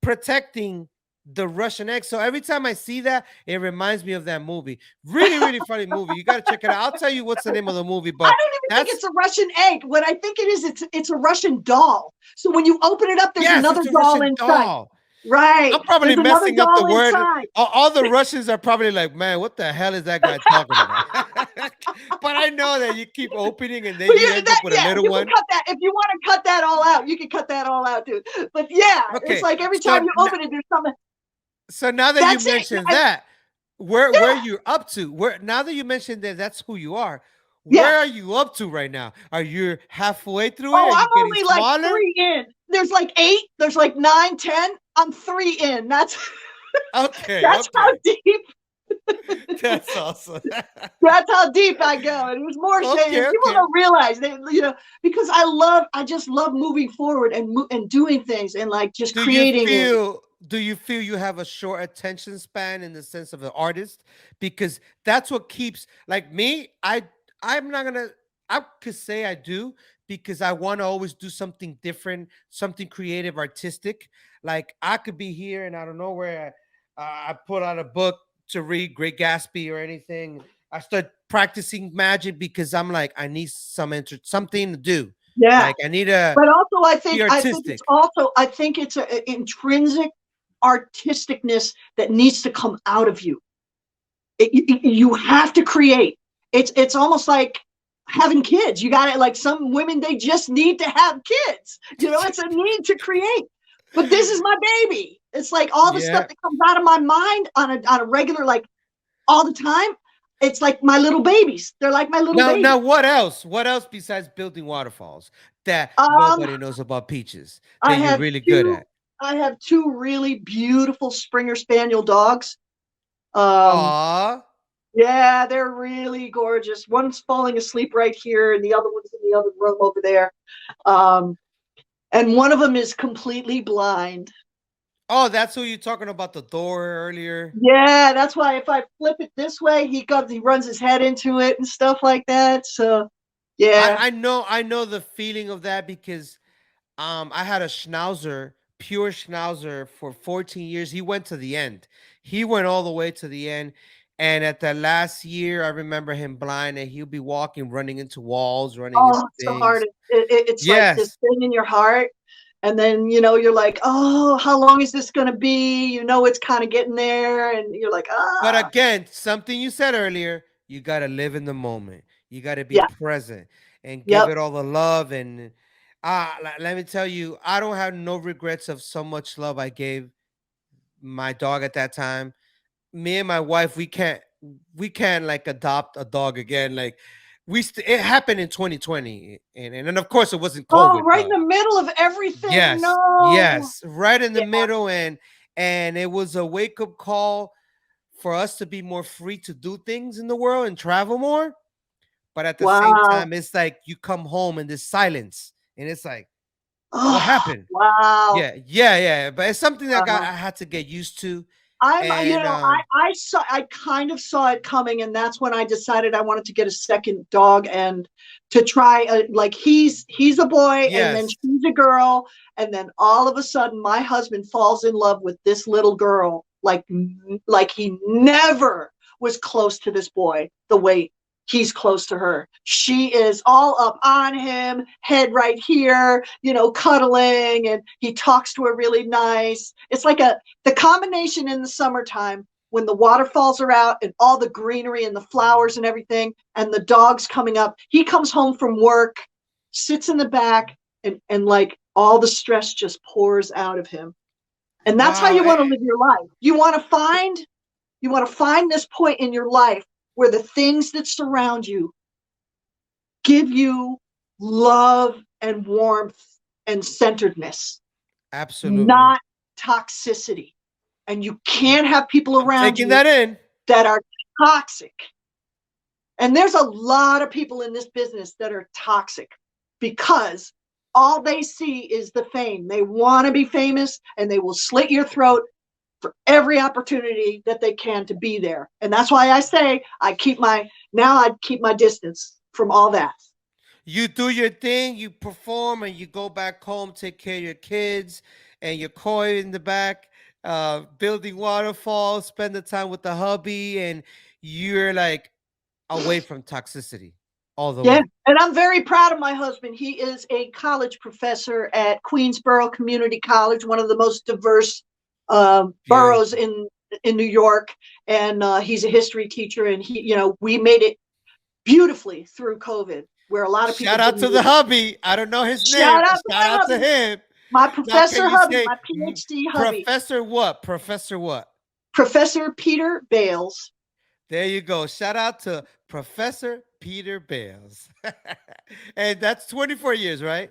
protecting the Russian egg. So every time I see that, it reminds me of that movie. Really, really funny movie. You got to check it out. I'll tell you what's the name of the movie, but I don't even think it's a Russian egg. What I think it is, it's a Russian doll. So when you open it up, there's another doll inside. Right. I'm probably messing up the word. All the Russians are probably like, man, what the hell is that guy talking about? But I know that you keep opening and then you end up with a little one. Cut that. If you want to cut that all out, you can cut that all out, dude. But it's like every time you open it, there's something. So now that you mentioned that, where are you up to? Now that you mentioned that that's who you are, where are you up to right now? Are you halfway through it? I'm only like 3 in. There's like 8, there's like 9, 10. I'm 3 in. That's okay. That's how deep. That's awesome. That's how deep I go. And it was more shady. People don't realize because I just love moving forward and doing things and like just creating. Do you feel you have a short attention span in the sense of an artist? Because that's what keeps, like me, I could say I do, because I want to always do something different, something creative, artistic. Like I could be here and out of nowhere, I put out a book to read, Great Gatsby or anything. I start practicing magic because I'm like, I need something to do. Yeah. Like I need a. But also, I think it's an intrinsic artisticness that needs to come out of you. You have to create. It's almost like having kids. You got it. Like some women, they just need to have kids. It's a need to create. But this is my baby. It's like all the stuff that comes out of my mind on a regular, like all the time. It's like my little babies. They're like my little babies. Now, what else? What else besides building waterfalls that nobody knows about Peaches that you're really good at? I have 2 really beautiful Springer Spaniel dogs. Aww. Yeah, they're really gorgeous. One's falling asleep right here, and the other one's in the other room over there. And one of them is completely blind. Oh, that's who you're talking about, the door earlier. Yeah, that's why if I flip it this way, he runs his head into it and stuff like that. So, yeah. I know the feeling of that because I had a schnauzer, pure schnauzer, for 14 years. He went to the end. He went all the way to the end. And at the last year, I remember him blind, and he'll be walking, running into walls, running into things. So hard. It's like this thing in your heart. And then, you're like, oh, how long is this going to be? It's kind of getting there. And you're like, ah. But again, something you said earlier, you got to live in the moment. You got to be Yeah. present and give Yep. it all the love. And let me tell you, I don't have no regrets of so much love I gave my dog at that time. Me and my wife, we can't like adopt a dog again. Like it happened in 2020, and of course it wasn't Oh, COVID, right in but the middle of everything. yes, No. yes, right in the Yeah. middle, and it was a wake up call for us to be more free to do things in the world and travel more. But at the same Wow. time, it's like you come home and there's silence, and it's like, what Oh, happened? wow. Yeah, yeah, yeah. But it's something that Uh-huh. I had to get used to, You and know, I kind of saw it coming, and that's when I decided I wanted to get a second dog and to try. Like he's a boy, and then yes, she's a girl, and then all of a sudden, my husband falls in love with this little girl, like he never was close to this boy the way he's close to her. She is all up on him, head right here, cuddling, and he talks to her really nice. It's like the combination in the summertime when the waterfalls are out and all the greenery and the flowers and everything, and the dog's coming up. He comes home from work, sits in the back, and like all the stress just pours out of him. And that's how wow. you want to live your life. You want to find this point in your life where the things that surround you give you love and warmth and centeredness, Absolutely. not toxicity. And you can't have people around Taking you that in. that are toxic. And there's a lot of people in this business that are toxic because all they see is the fame. They want to be famous, and they will slit your throat for every opportunity that they can to be there. And that's why I say I keep my distance from all that. You do your thing, you perform, and you go back home, take care of your kids, and you're coy in the back, building waterfalls, spend the time with the hubby, and you're like away from toxicity all the Yeah. way. And I'm very proud of my husband. He is a college professor at Queensborough Community College, one of the most diverse boroughs Beautiful. in New York. And he's a history teacher. And we made it beautifully through COVID, where a lot of people Shout out didn't to make the it. hubby. I don't know his name, Shout but out to shout my out to hubby, him. my Now, can professor you hubby, say my PhD hubby, Professor what? Professor what? Professor Peter Bales. There you go. Shout out to Professor Peter Bales. And that's 24 years, right?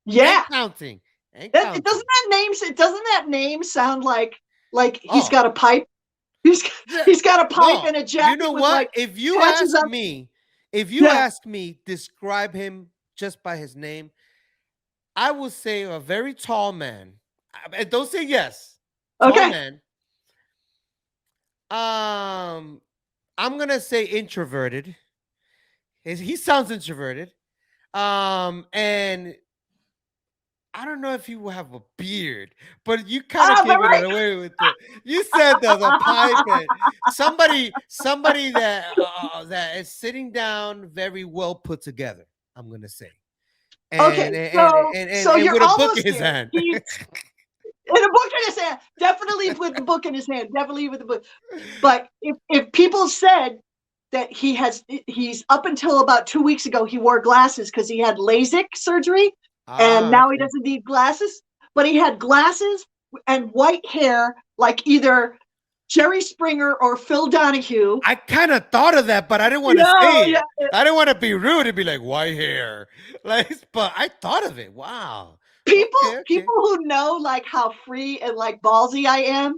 Ain't Yeah. counting. Ain't Doesn't counting. that name sound like he's Oh, got a pipe? He's yeah. he's got a pipe No. and a You jacket know with what? like patches on. If you Yeah. ask me, describe him just by his name, I will say a very tall man. And don't say yes. Tall Okay. man. I'm gonna say introverted. He sounds introverted. And I don't know if he will have a beard, but you kind of But gave it right. away with the. You said the pipe and somebody that is sitting down, very well put together. I'm gonna say, Okay. So and you're with a book in almost his there. hand. He's in a book in his hand. Definitely with the book in his hand. Definitely with the book. But if people said that he's up until about 2 weeks ago, he wore glasses because he had LASIK surgery. And now he Okay. doesn't need glasses, but he had glasses and white hair, like either Jerry Springer or Phil Donahue. I kind of thought of that, but I didn't want to No, say yeah. it. I didn't want to be rude and be like white hair, like. But I thought of it. Wow. Okay. Okay. People who know like how free and like ballsy I am,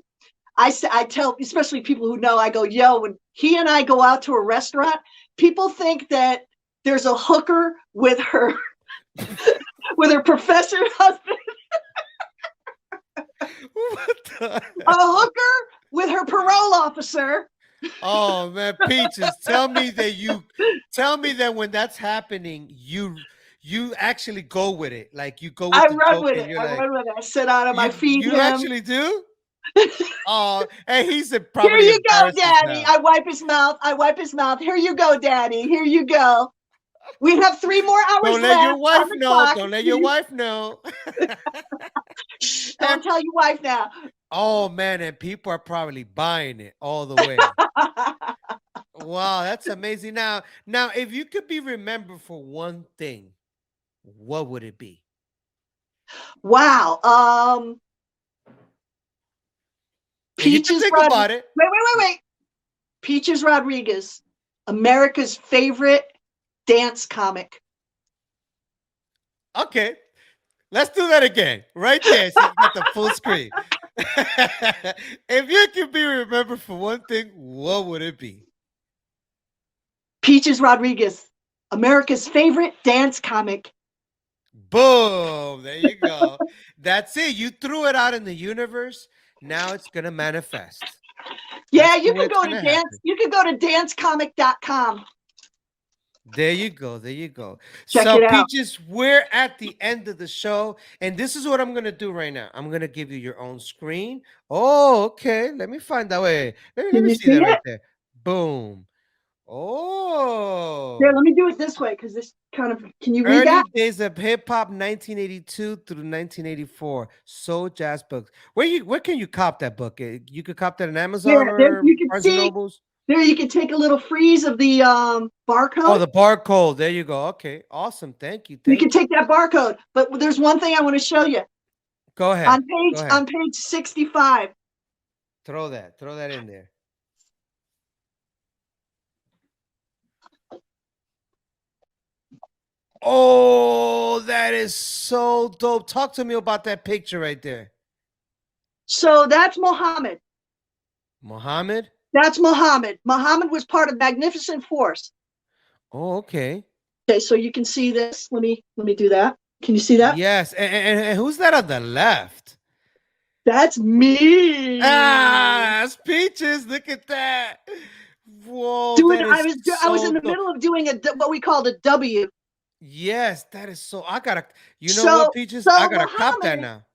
I tell, especially people who know, I go, yo, when he and I go out to a restaurant, people think that there's a hooker with her with her professor husband. What the? A hooker with her parole officer. Oh man, Peaches, tell me that when that's happening, you actually go with it. Like you go with I the run joke with and it. you're I like, run with it. I sit on him. I feed you him. actually do? Oh, and he's Here probably you go, embarrassed as Daddy. hell. I wipe his mouth. I wipe his mouth. Here you go, Daddy. Here you go. We have 3 more hours Don't let your left wife on the know. clock. Don't let your wife know. Shh, And don't tell your wife now. oh man, and people are probably buying it all the way. Wow, that's amazing. Now, if you could be remembered for one thing, what would it be? Wow. And you can Peaches think Rodriguez. about it. Wait. Peaches Rodriguez, America's favorite dance comic. Okay, let's do that again. Right there, so you got the full screen. If you could be remembered for one thing, what would it be? Peaches Rodriguez, America's favorite dance comic. Boom! There you go. That's it. You threw it out in the universe. Now it's gonna manifest. Yeah, That's you the way can it's go to gonna dance. happen. You can go to dancecomic.com. There you go. There you go. Check So, it out. Peaches, we're at the end of the show, and this is what I'm gonna do right now. I'm gonna give you your own screen. Oh, okay. Let me find that way. Let Can me you see see that right it? there. Boom. Oh. Here, let me do it this way because this kind of. Can you read Early that? days of hip hop, 1982 through 1984. Soul Jazz Books. Where can you cop that book? You could cop that on Amazon Yeah, there or you can Barnes and see. Nobles. There, you can take a little freeze of the barcode. Oh, the barcode. There you go. Okay, awesome. Thank you. You Thank can you. take that barcode, but there's one thing I want to show you Go ahead. on Go ahead. page 65. Throw that in there. Oh, that is so dope. Talk to me about that picture right there. So that's Muhammad. Muhammad? That's Muhammad. Muhammad was part of Magnificent Force. Oh, okay. Okay, so you can see this. Let me do that. Can you see that? Yes. And who's that on the left? That's me. Ah, that's Peaches. Look at that. Whoa. Dude, that I is was so in the dope. middle of doing what we called a W. Yes, that is so. I gotta. You know So- what, Peaches? so I gotta cop that Muhammad-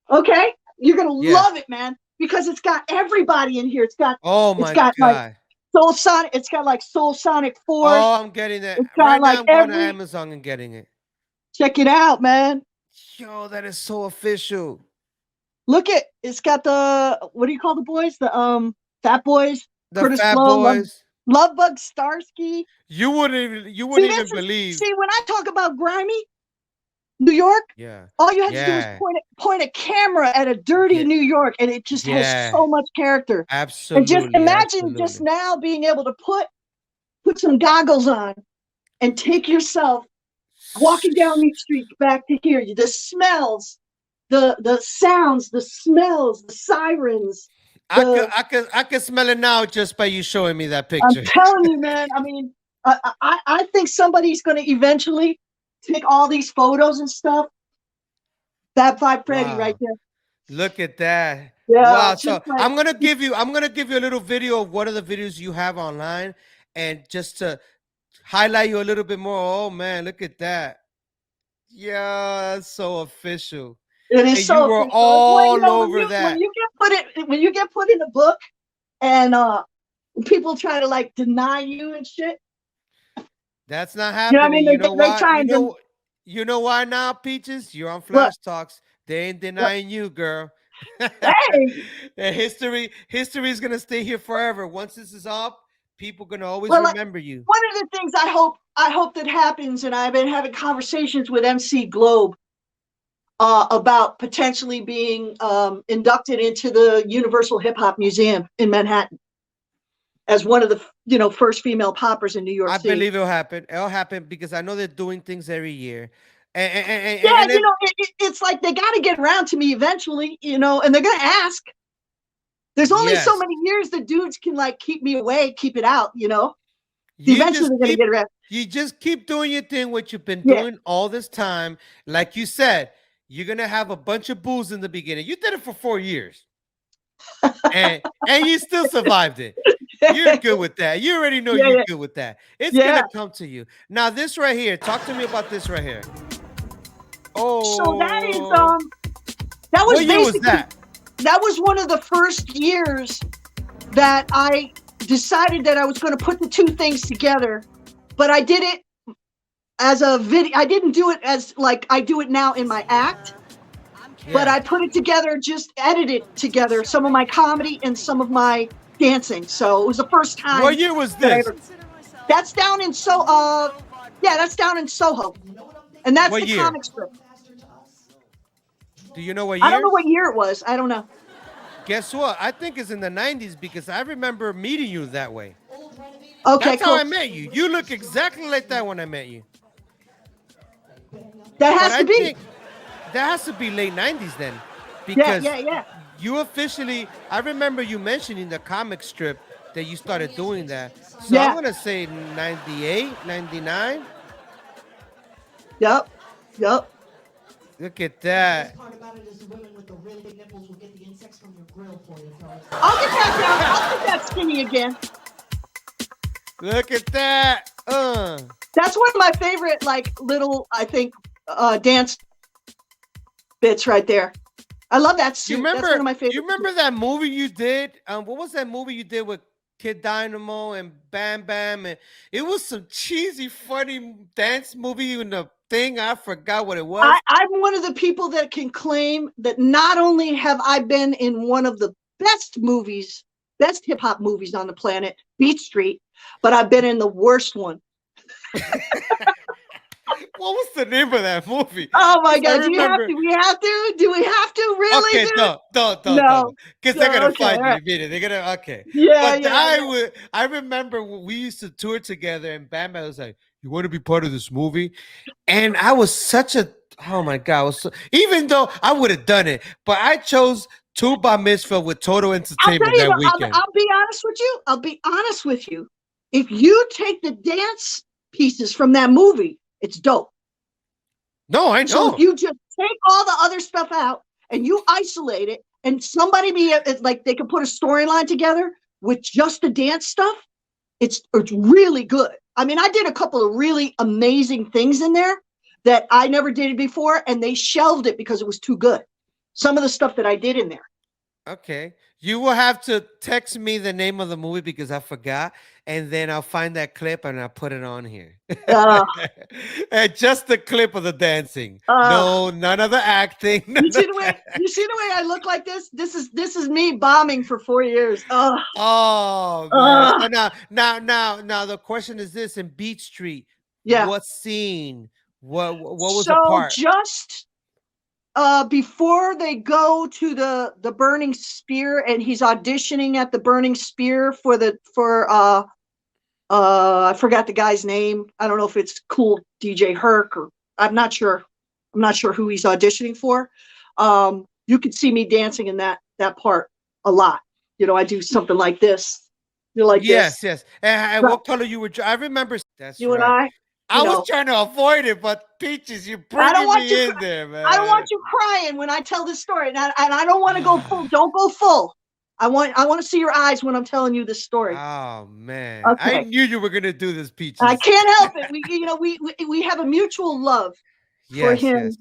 now. Okay, you're gonna Yeah. love it, man, because it's got everybody in here. It's got Oh my got, god. like, Soul Sonic. It's got like Soul Sonic Force. Oh, I'm getting that. It's got, Right now, like, I'm going to every- Amazon and getting it. Check it out, man. Yo, that is so official. Look at it's got the what do you call the boys? The Fat Boys. The Curtis Fat Blow, Boys. Lovebug Starsky. You wouldn't See, even this is- believe. See, when I talk about grimy New York, Yeah. all you have to do Yeah. is point a camera at a dirty Yeah. New York, and it just Yeah. has so much character. Absolutely. And just imagine just absolutely. now being able to put some goggles on and take yourself walking down these streets back to here. The smells, the sounds, the smells, the sirens. I could smell it now just by you showing me that picture. I'm telling you, man. I mean, I think somebody's going to eventually take all these photos and stuff. That Vibe Freddy Wow. right there. Look at that. Yeah, Wow. just So like- I'm gonna give you a little video of one of the videos you have online, and just to highlight you a little bit more. Oh man, look at that. Yeah, that's so official. It is And so you were official. all When over you- that. When you get put in a book, and people try to like deny you and shit. That's not You know what I happening. mean? You know They why? try and You know why now, Peaches? You're on What? Flash Talks. They ain't denying you, girl. Hey. And history is gonna stay here forever. Once this is up, people gonna always Well, like, remember you. One of the things I hope that happens, and I've been having conversations with MC Globe about potentially being inducted into the Universal Hip Hop Museum in Manhattan as one of the first female poppers in New York I City. believe it'll happen. It'll happen because I know they're doing things every year. And Yeah, and it's like they got to get around to me eventually, and they're gonna ask. There's only so Yes. many years the dudes can like keep me away, keep it out, you Eventually just they're gonna keep- get around. You just keep doing your thing, what you've been Yeah. doing all this time. Like you said, you're gonna have a bunch of booze in the beginning. You did it for 4 years, and you still survived it. You're good with that. You already know Yeah, you're yeah. good with that. It's Yeah. gonna come to you. Now, this right here. Talk to me about this right here. Oh, So that is that was what year was basically that? that was one of the first years that I decided that I was going to put the two things together, but I did it as a video. I didn't do it as like I do it now in my act, but Yeah. I put it together, just edited together some of my comedy and some of my dancing. So it was the first time. What year was that I this? ever- That's down in that's down in Soho. And that's What the year? comic strip. Do you know what I don't year? know what year it was. I don't know. Guess what? I think it's in the 90s because I remember meeting you that way. Okay, That's cool. how I met you. You look exactly like that when I met you. That has But to I be. think that has to be late 90s then. Because Yeah. you officially, I remember you mentioning the comic strip that you started doing that. So Yeah. I'm going to say 98, 99. Yep. Look at that. I'll get that down. I'll get that skinny again. Look at that. That's one of my favorite, like, little, I think, dance bits right there. I love that suit. That's one of my favorite. You remember that movie you did? What was that movie you did with Kid Dynamo and Bam Bam? And it was some cheesy, funny dance movie in the thing. I forgot what it was. I'm one of the people that can claim that not only have I been in one of the best hip hop movies on the planet, Beat Street, but I've been in the worst one. What was the name of that movie? Oh my God! Do we have remember- to? Do we have to? Really? Okay, dude? don't. No. Because they're gonna Okay, find all you right. immediately. They're gonna Yeah, But I remember when we used to tour together, and Bam Bam was like, "You want to be part of this movie?" And I was such a oh my God! I was so, even though I would have done it, but I chose to bar mitzvah with Total I'll Entertainment tell you. that What, weekend. I'll be honest with you. I'll be honest with you. If you take the dance pieces from that movie, it's dope. No, I know. So if you just take all the other stuff out and you isolate it, and somebody like they can put a storyline together with just the dance stuff, it's really good. I mean, I did a couple of really amazing things in there that I never did before, and they shelved it because it was too good. Some of the stuff that I did in there. Okay. You will have to text me the name of the movie because I forgot, and then I'll find that clip and I'll put it on here. And just the clip of the dancing. No, none of the acting. You see the way I look like this? This is me bombing for 4 years. Oh man. So now the question is this: in Beat Street, Yeah. what scene? What was so the part? Just before they go to the burning spear, and he's auditioning at the burning spear for I forgot the guy's name. I don't know if it's Cool DJ Herc, or I'm not sure who he's auditioning for. You could see me dancing in that part a lot. You know, I do something like this. You're like Yes. this. And what color you were? I remember. That's You right. and I know. was trying to avoid it, but Peaches, you bringing me in there, man. I don't want you crying when I tell this story, and I don't want to go full. Don't go full. I want to see your eyes when I'm telling you this story. Oh man, Okay. I knew you were gonna do this, Peaches. I can't help it. We have a mutual love for him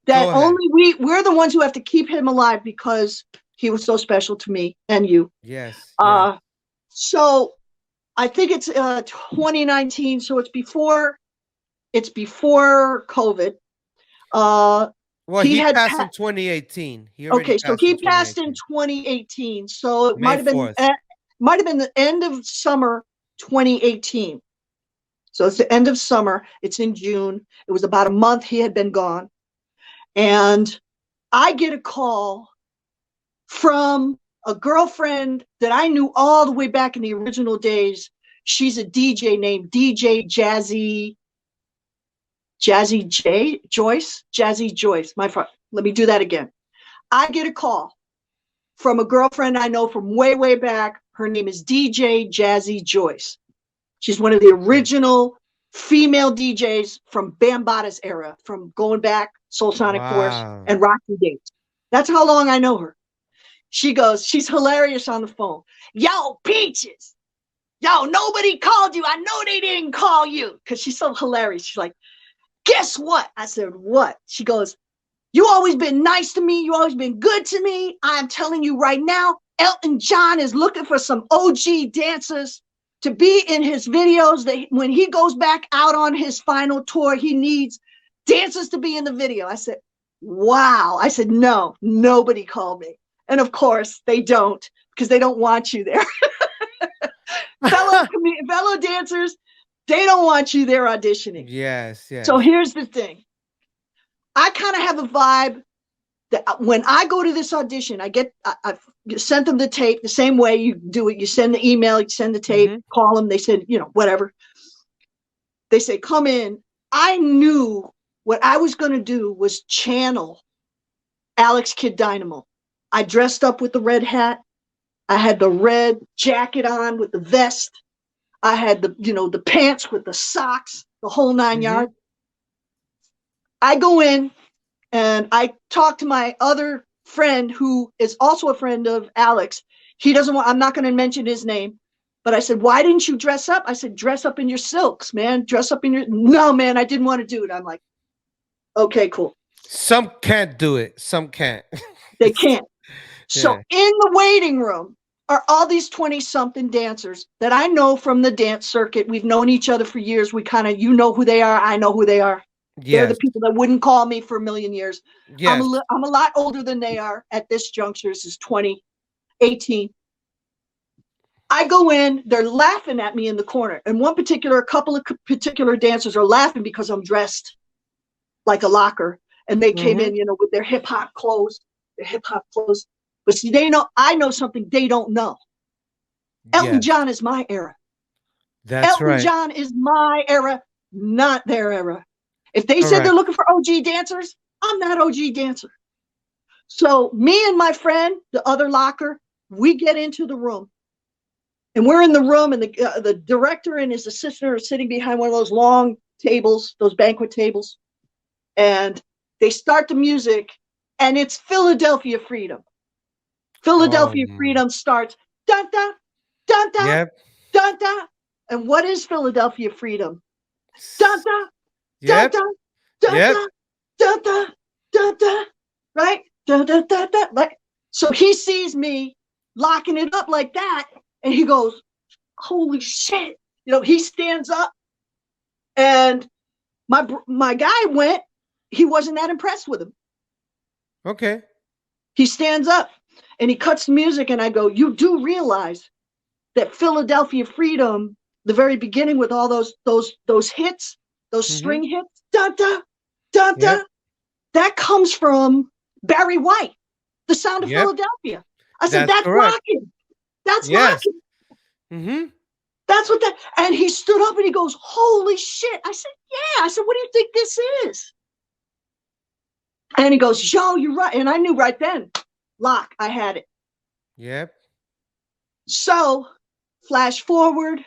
that Go ahead. only we're the ones who have to keep him alive because he was so special to me and you. Yes. So I think it's 2019. So it's before COVID. Well, he passed in 2018. So he passed in 2018. So it might have been the end of summer 2018. So it's the end of summer. It's in June. It was about a month he had been gone. And I get a call from a girlfriend that I knew all the way back in the original days. She's a DJ named DJ Jazzy Joyce. Let me do that again. I get a call from a girlfriend I know from way, way back. Her name is DJ Jazzy Joyce. She's one of the original female DJs from Bambaata's era, from going back Soul Sonic Force and Rocky Dates. That's how long I know her. She goes, she's hilarious on the phone. Yo, Peaches. Yo, nobody called you. I know they didn't call you. Because she's so hilarious. She's like, guess what? I said, what? She goes, you always been nice to me. You always been good to me. I'm telling you right now, Elton John is looking for some OG dancers to be in his videos. That when he goes back out on his final tour, he needs dancers to be in the video. I said, wow. I said, no, nobody called me. And of course they don't, because they don't want you there. fellow dancers, they don't want you there auditioning. Yes, yes. So here's the thing. I kind of have a vibe that when I go to this audition, I sent them the tape the same way you do it. You send the email, you send the tape, call them. They said, whatever. They say, come in. I knew what I was going to do was channel Alex Kid Dynamo. I dressed up with the red hat. I had the red jacket on with the vest. I had the pants with the socks, the whole 9 yards. I go in and I talk to my other friend who is also a friend of Alex. He doesn't want, I'm not going to mention his name, but I said, why didn't you dress up? I said, dress up in your silks, man. Dress up in your, no, man, I didn't want to do it. I'm like, okay, cool. Some can't do it. Some can't. They can't. So in the waiting room are all these 20-something dancers that I know from the dance circuit. We've known each other for years. We kind of, know who they are. I know who they are. Yes. They're the people that wouldn't call me for a million years. Yes. I'm a lot older than they are at this juncture. This is 2018. I go in, they're laughing at me in the corner. And a couple of particular dancers are laughing because I'm dressed like a locker. And they came in, with their hip hop clothes, But see, I know something they don't know. Elton John is my era. That's right. Elton John is my era, not their era. If they said they're looking for OG dancers, I'm not OG dancer. So me and my friend, the other locker, we get into the room. And we're in the room, and the director and his assistant are sitting behind one of those long tables, those banquet tables. And they start the music, and it's Philadelphia Freedom. Philadelphia Freedom starts, dun, dun, dun, dun, dun, dun. And what is Philadelphia Freedom? Dun, dun, dun, dun, dun, dun, dun, dun, dun, right? Dun, dun, dun, dun, right? So he sees me locking it up like that, and he goes, holy shit. He stands up, and my guy went, he wasn't that impressed with him. Okay. He stands up and he cuts the music, and I go, you do realize that Philadelphia Freedom, the very beginning with all those hits, those string hits, da da da da, that comes from Barry White, The Sound of Philadelphia. I said, that's rocking. That's rocking. That's what that. And he stood up and he goes, holy shit. I said, yeah. I said, what do you think this is? And he goes, yo, you're right. And I knew right then, lock, I had it. Yep. So flash forward,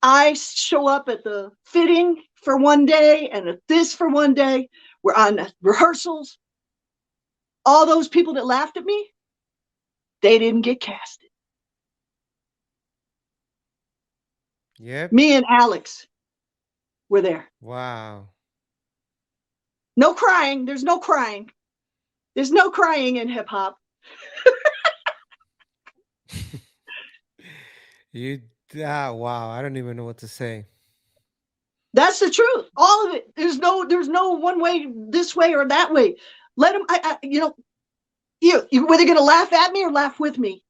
I show up at the fitting for one day and at this for one day. We're on the rehearsals. All those people that laughed at me, they didn't get casted. Yep. Me and Alex were there. Wow. No crying. There's no crying. There's no crying in hip hop. Wow. I don't even know what to say. That's the truth. All of it. There's no one way, this way or that way. Let them, you're whether going to laugh at me or laugh with me.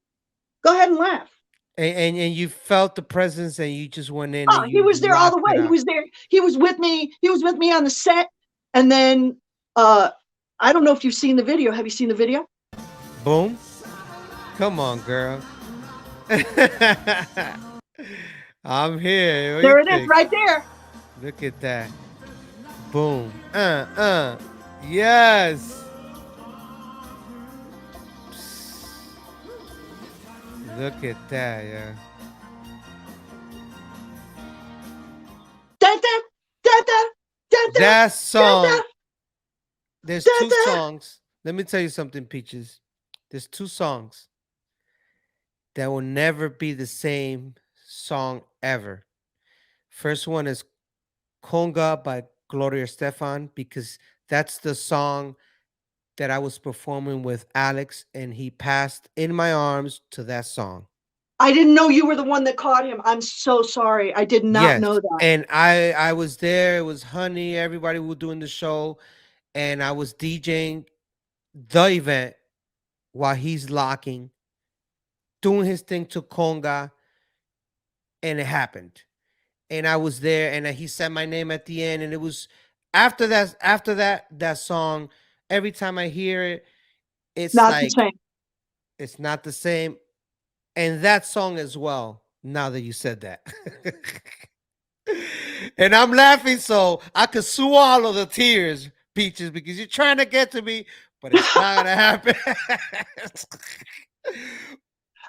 Go ahead and laugh. And you felt the presence, and you just went in. Oh, he was there all the way. He was there. He was with me. He was with me on the set. And then, I don't know if you've seen the video. Have you seen the video? Boom. Come on, girl. I'm here. There it is, right there. Look at that. Boom. Yes. Look at that, yeah. Da, da, da, da, da, da, that song. da, da, there's da, two da. songs. Let me tell you something, Peaches. There's two songs that will never be the same song ever. First one is Conga by Gloria Estefan, because that's the song that I was performing with Alex, and he passed in my arms to that song. I didn't know you were the one that caught him. I'm so sorry. I did not know that. And I was there. It was Honey. Everybody was doing the show, and I was DJing the event while he's locking, doing his thing to Conga. and it happened. And I was there, and he said my name at the end, and it was after that song. Every time I hear it, it's Not the like same. it's not the same. And that song as well. Now that you said that, and I'm laughing so I could swallow the tears, Peaches, because you're trying to get to me, but it's not gonna happen.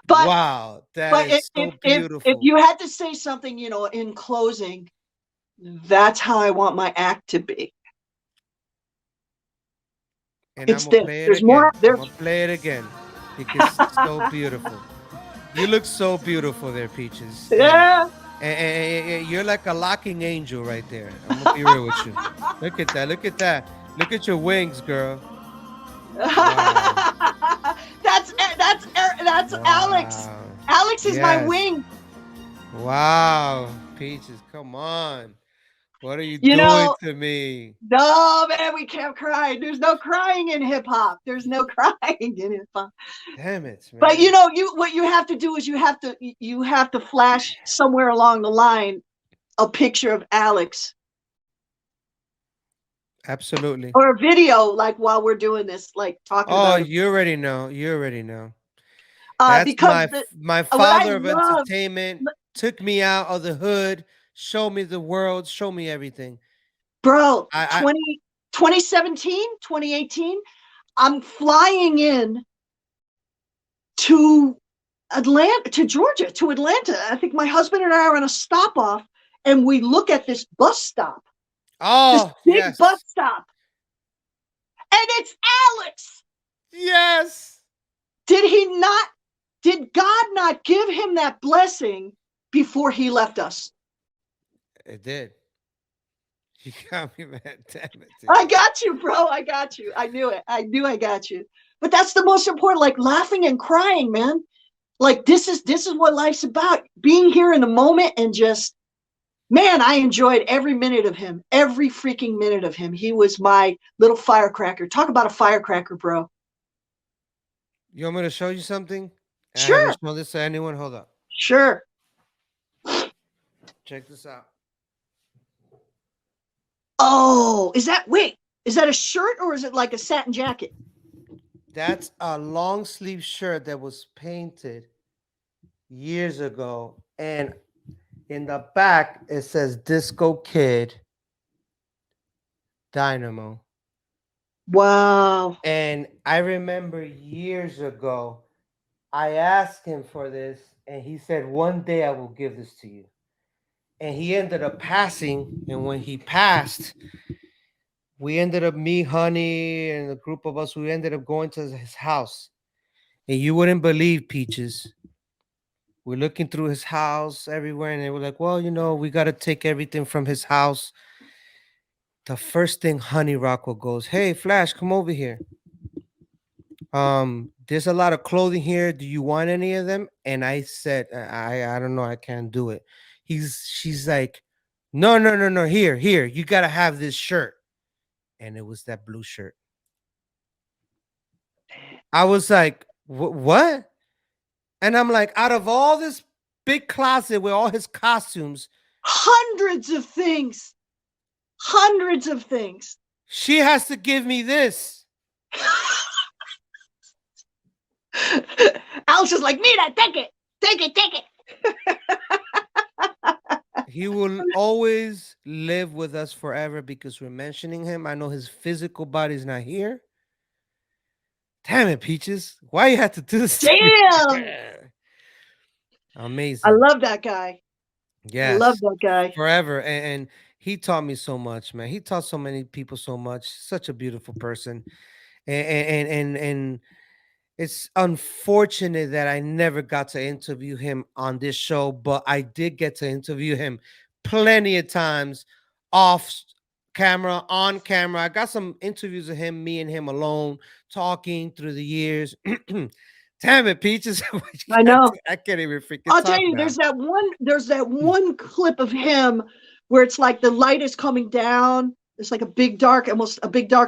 But wow, that but is so beautiful. if you had to say something, in closing, that's how I want my act to be. And It's I'm gonna this. play it There's again. more. I'm gonna play it again because it's so beautiful. You look so beautiful there, Peaches. Yeah. And you're like a locking angel right there. I'm gonna be real with you. Look at that. Look at that. Look at your wings, girl. Wow. That's Alex. Wow. Alex is my Yes. wing. Wow, Peaches, come on. What are you You doing know- to me? No, man, we can't cry. There's no crying in hip hop. There's no crying in hip hop. Damn it, man. But what you have to do is you have to flash somewhere along the line a picture of Alex Absolutely. or a video, like while we're doing this, like talking Oh, about it. you already know. You already know. That's Because my what I father of love- entertainment. Took me out of the hood, showed me the world, showed me everything. bro, I- 2017, 2018, I'm flying in to Georgia, to Atlanta. I think my husband and I are on a stop off, and we look at this bus stop, Oh, this big yes. bus stop, and it's Alex. Yes. Did God not give him that blessing before he left us? It did. You got me, man. Damn it. dude. I got you, bro. I got you. I knew it. I knew I got you. But that's the most important, like laughing and crying, man. Like this is what life's about. Being here in the moment and just, man, I enjoyed every minute of him. Every freaking minute of him. He was my little firecracker. Talk about a firecracker, bro. You want me to show you something? I Sure. haven't shown this to anyone. Hold up. Sure. Check this out. Oh, is that a shirt or is it like a satin jacket? That's a long sleeve shirt that was painted years ago. And in the back, it says Disco Kid Dynamo. Wow. And I remember years ago, I asked him for this, and he said, one day I will give this to you. And he ended up passing. And when he passed, we ended up, me, Honey, and a group of us, we ended up going to his house. And you wouldn't believe, Peaches. We're looking through his house everywhere, and they were like, well, we got to take everything from his house. The first thing Honey Rockwell goes, hey, Flash, come over here. There's a lot of clothing here. Do you want any of them? And I said, I don't know. I can't do it. She's like, no. Here. You got to have this shirt. And it was that blue shirt. I was like, what? And I'm like, out of all this big closet with all his costumes, Hundreds of things. she has to give me this. Alex is like, Nita, take it. He will always live with us forever because we're mentioning him. I know his physical body's not here. Damn it, Peaches. Why you have to do this? Damn. Amazing. I love that guy. Yes. I love that guy. Forever. And he taught me so much, man. He taught so many people so much. Such a beautiful person. And it's unfortunate that I never got to interview him on this show, but I did get to interview him plenty of times off camera, on camera. I got some interviews of him, me and him alone, talking through the years. Damn it, Peaches. I know. I can't even freaking I'll talk tell you, now. there's that one clip of him where it's like the light is coming down. It's like a big dark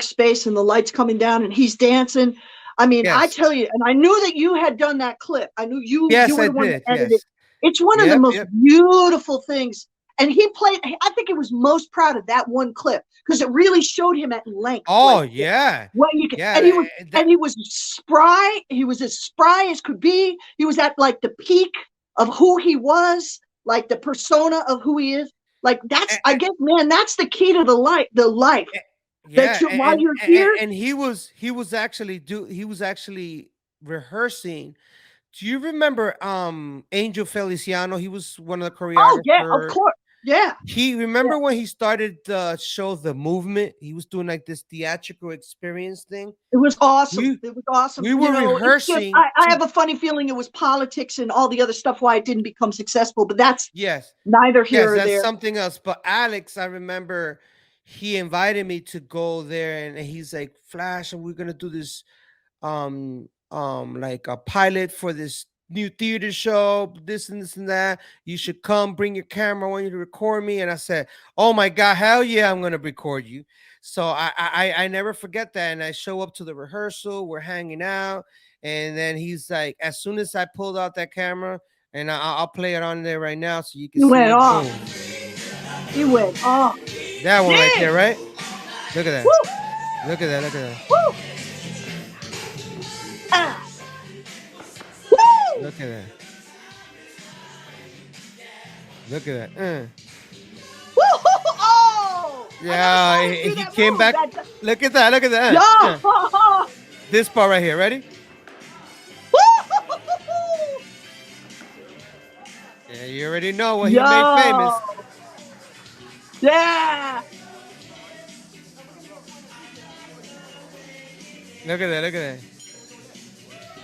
space, and the light's coming down, and he's dancing. I mean, Yes. I tell you, and I knew that you had done that clip. I knew you. Yes, you were I the one did. that edited Yes. it. It's one of the most beautiful things. And he played, I think he was most proud of that one clip because it really showed him at length. Oh, like, yeah. What you can, Yeah, and he was spry. He was as spry as could be. He was at like the peak of who he was, like the persona of who he is. Like that's, I guess, man, that's the key to the life. Yeah, While you're here, and he was actually rehearsing. Do you remember Angel Feliciano? He was one of the choreographers. Oh yeah, of course. Yeah. He remember when he started the show The Movement, he was doing like this theatrical experience thing. It was awesome. It was awesome. We were rehearsing. I have a funny feeling it was politics and all the other stuff why it didn't become successful, but that's neither here or that's there. Something else. But Alex, I remember he invited me to go there, and he's like, Flash, and we're gonna do this like a pilot for this new theater show, this and this and that. You should come, bring your camera. I want you to record me. And I said, oh my God, hell yeah, I'm gonna record you. So I never forget that. And I show up to the rehearsal, we're hanging out, and then he's like, as soon as I pulled out that camera, and I'll play it on there right now so you can see went it. Off. He went off. That one right there, right? Look at that. Woo! Look at that, look at that. Woo! Woo! Look at that. Look at that. Oh! Yeah, he came back. Look at that. Look at that. Yeah. This part right here. Ready? Yeah, you already know what he made famous. Yeah. Look at that. Look at that.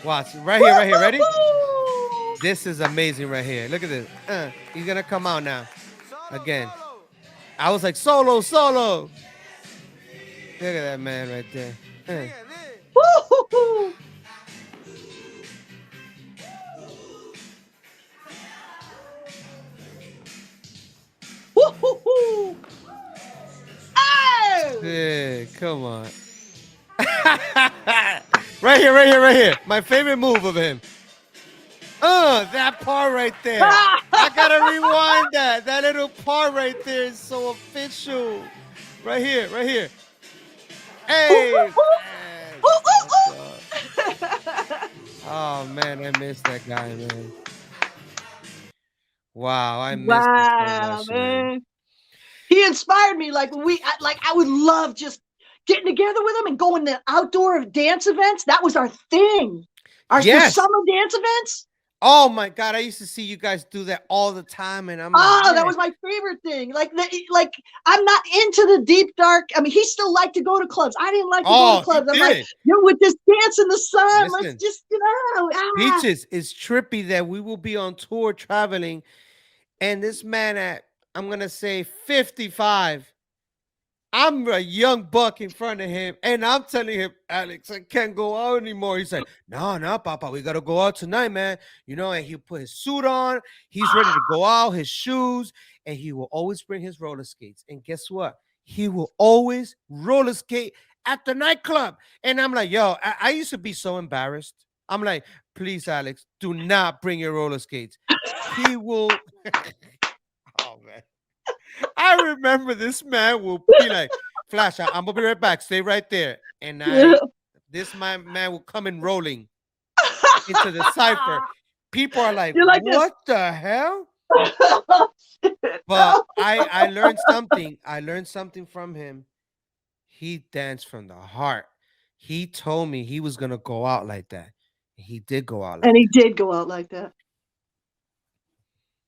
Watch. Right here. Right here. Ready? This is amazing right here. Look at this. He's going to come out now. Again. I was like, solo. Look at that man right there. Woo-hoo-hoo. Woo-hoo-hoo. Oh! Yeah, come on. Right here. My favorite move of him. That part right there. I gotta rewind that. That little part right there is so official. Right here. Hey. Oh man, I miss that guy, man. Wow, I miss him so much, man. He inspired me. Like I would love just getting together with him and going to outdoor dance events. That was our thing. Our summer dance events. Oh my God, I used to see you guys do that all the time, and I'm like, that was my favorite thing. Like I'm not into the deep dark. I mean, he still liked to go to clubs. I didn't like to go to clubs. I'm like, you're with this dance in the sun. Listen, let's just Beaches is trippy that we will be on tour traveling, and this man at, I'm gonna say 55. I'm a young buck in front of him, and I'm telling him, Alex, I can't go out anymore. He's like, no, Papa, we got to go out tonight, man. You know, and he'll put his suit on. He's ready to go out, his shoes, and he will always bring his roller skates. And guess what? He will always roller skate at the nightclub. And I'm like, yo, I used to be so embarrassed. I'm like, please, Alex, do not bring your roller skates. He will. Oh, man. I remember this man will be like, Flash, I'm gonna be right back. Stay right there. And this man will come in rolling into the cipher. People are like what the hell? But I learned something. I learned something from him. He danced from the heart. He told me he was gonna go out like that. He did go out like and he did go out like that.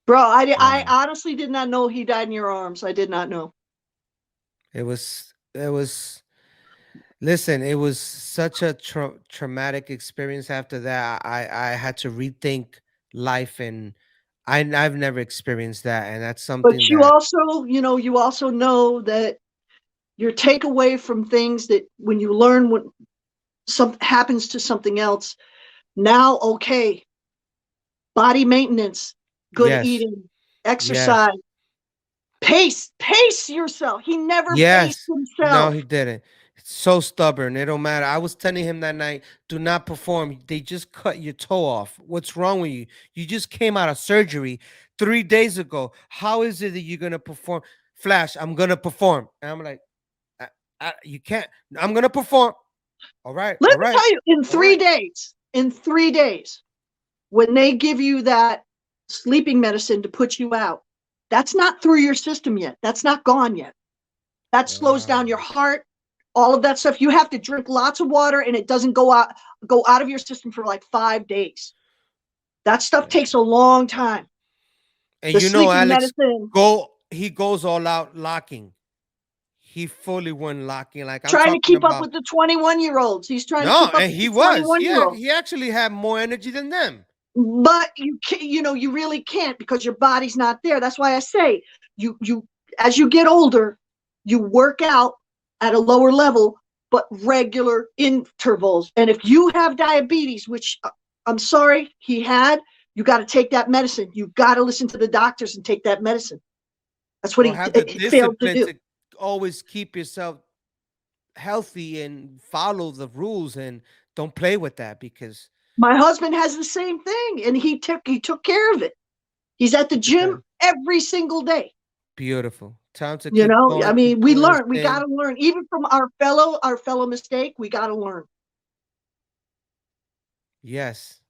Bro, I honestly did not know he died in your arms. I did not know. It was listen, it was such a traumatic experience after that. I had to rethink life, and I've never experienced that, and that's something. But you also know that your takeaway from things that when you learn what something happens to something else, now body maintenance. Good eating, exercise, pace yourself. He never paced himself. No, he didn't. So stubborn. It don't matter. I was telling him that night, do not perform. They just cut your toe off. What's wrong with you? You just came out of surgery 3 days ago. How is it that you're gonna perform? Flash, I'm gonna perform. And I'm like, you can't. I'm gonna perform. All right, Let all me right. tell you, in all 3 days, when they give you that sleeping medicine to put you out, that's not through your system yet. That's not gone yet. That slows down your heart, all of that stuff. You have to drink lots of water, and it doesn't go out of your system for like 5 days. That stuff takes a long time. And The you know, sleeping Alex, medicine. he goes all out locking. He fully went locking. Like I'm Trying to talking keep up about. with the 21-year-olds. He's trying to No, keep up and with he the was. 21-year-olds. He actually had more energy than them. But you really can't, because your body's not there. That's why I say you as you get older, you work out at a lower level, but regular intervals. And if you have diabetes, which I'm sorry he had, you got to take that medicine. You got to listen to the doctors and take that medicine. That's what Have the he failed to discipline do. to always keep yourself healthy and follow the rules and don't play with that because My husband has the same thing, and he took care of it. He's at the gym every single day. beautiful. Time to You keep know, going, I keep mean, we doing this learn. We got to thing. learn, even from our fellow mistake. We got to learn. Yes.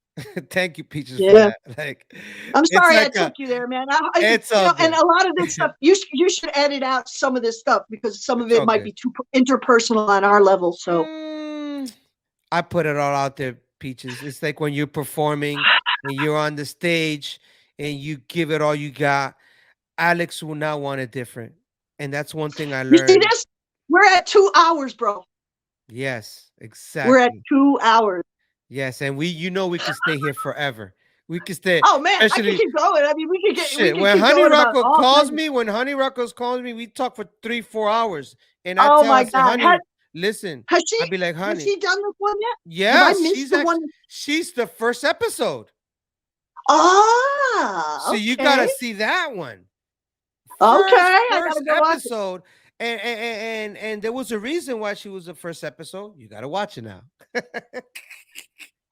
Thank you, Peaches, for Yeah. that. Like I'm it's sorry I like took you there, man. I it's all and good. a lot of this stuff, you should edit out some of this stuff, because some of It's it all might good. be too interpersonal on our level. So I put it all out there, Peaches. It's like when you're performing and you're on the stage and you give it all you got. Alex will not want it different. And that's one thing I you see learned. this? We're at 2 hours, bro. Yes, We're at exactly. 2 hours. Yes, and we can stay here forever. We can stay, Oh man, I could especially keep going. I mean, we shit. could When keep Honey going about Rocco all calls kinds of. me, we talk for 3-4 hours. And I Oh tell her, my I say, God, honey, listen, has I'll be like, honey, she done this one yet? Have I yes, missed the one? she's the first episode. Ah, So you okay. gotta see that one. Okay, First, I first gotta go watch it. episode. And there was a reason why she was the first episode. You gotta watch it now.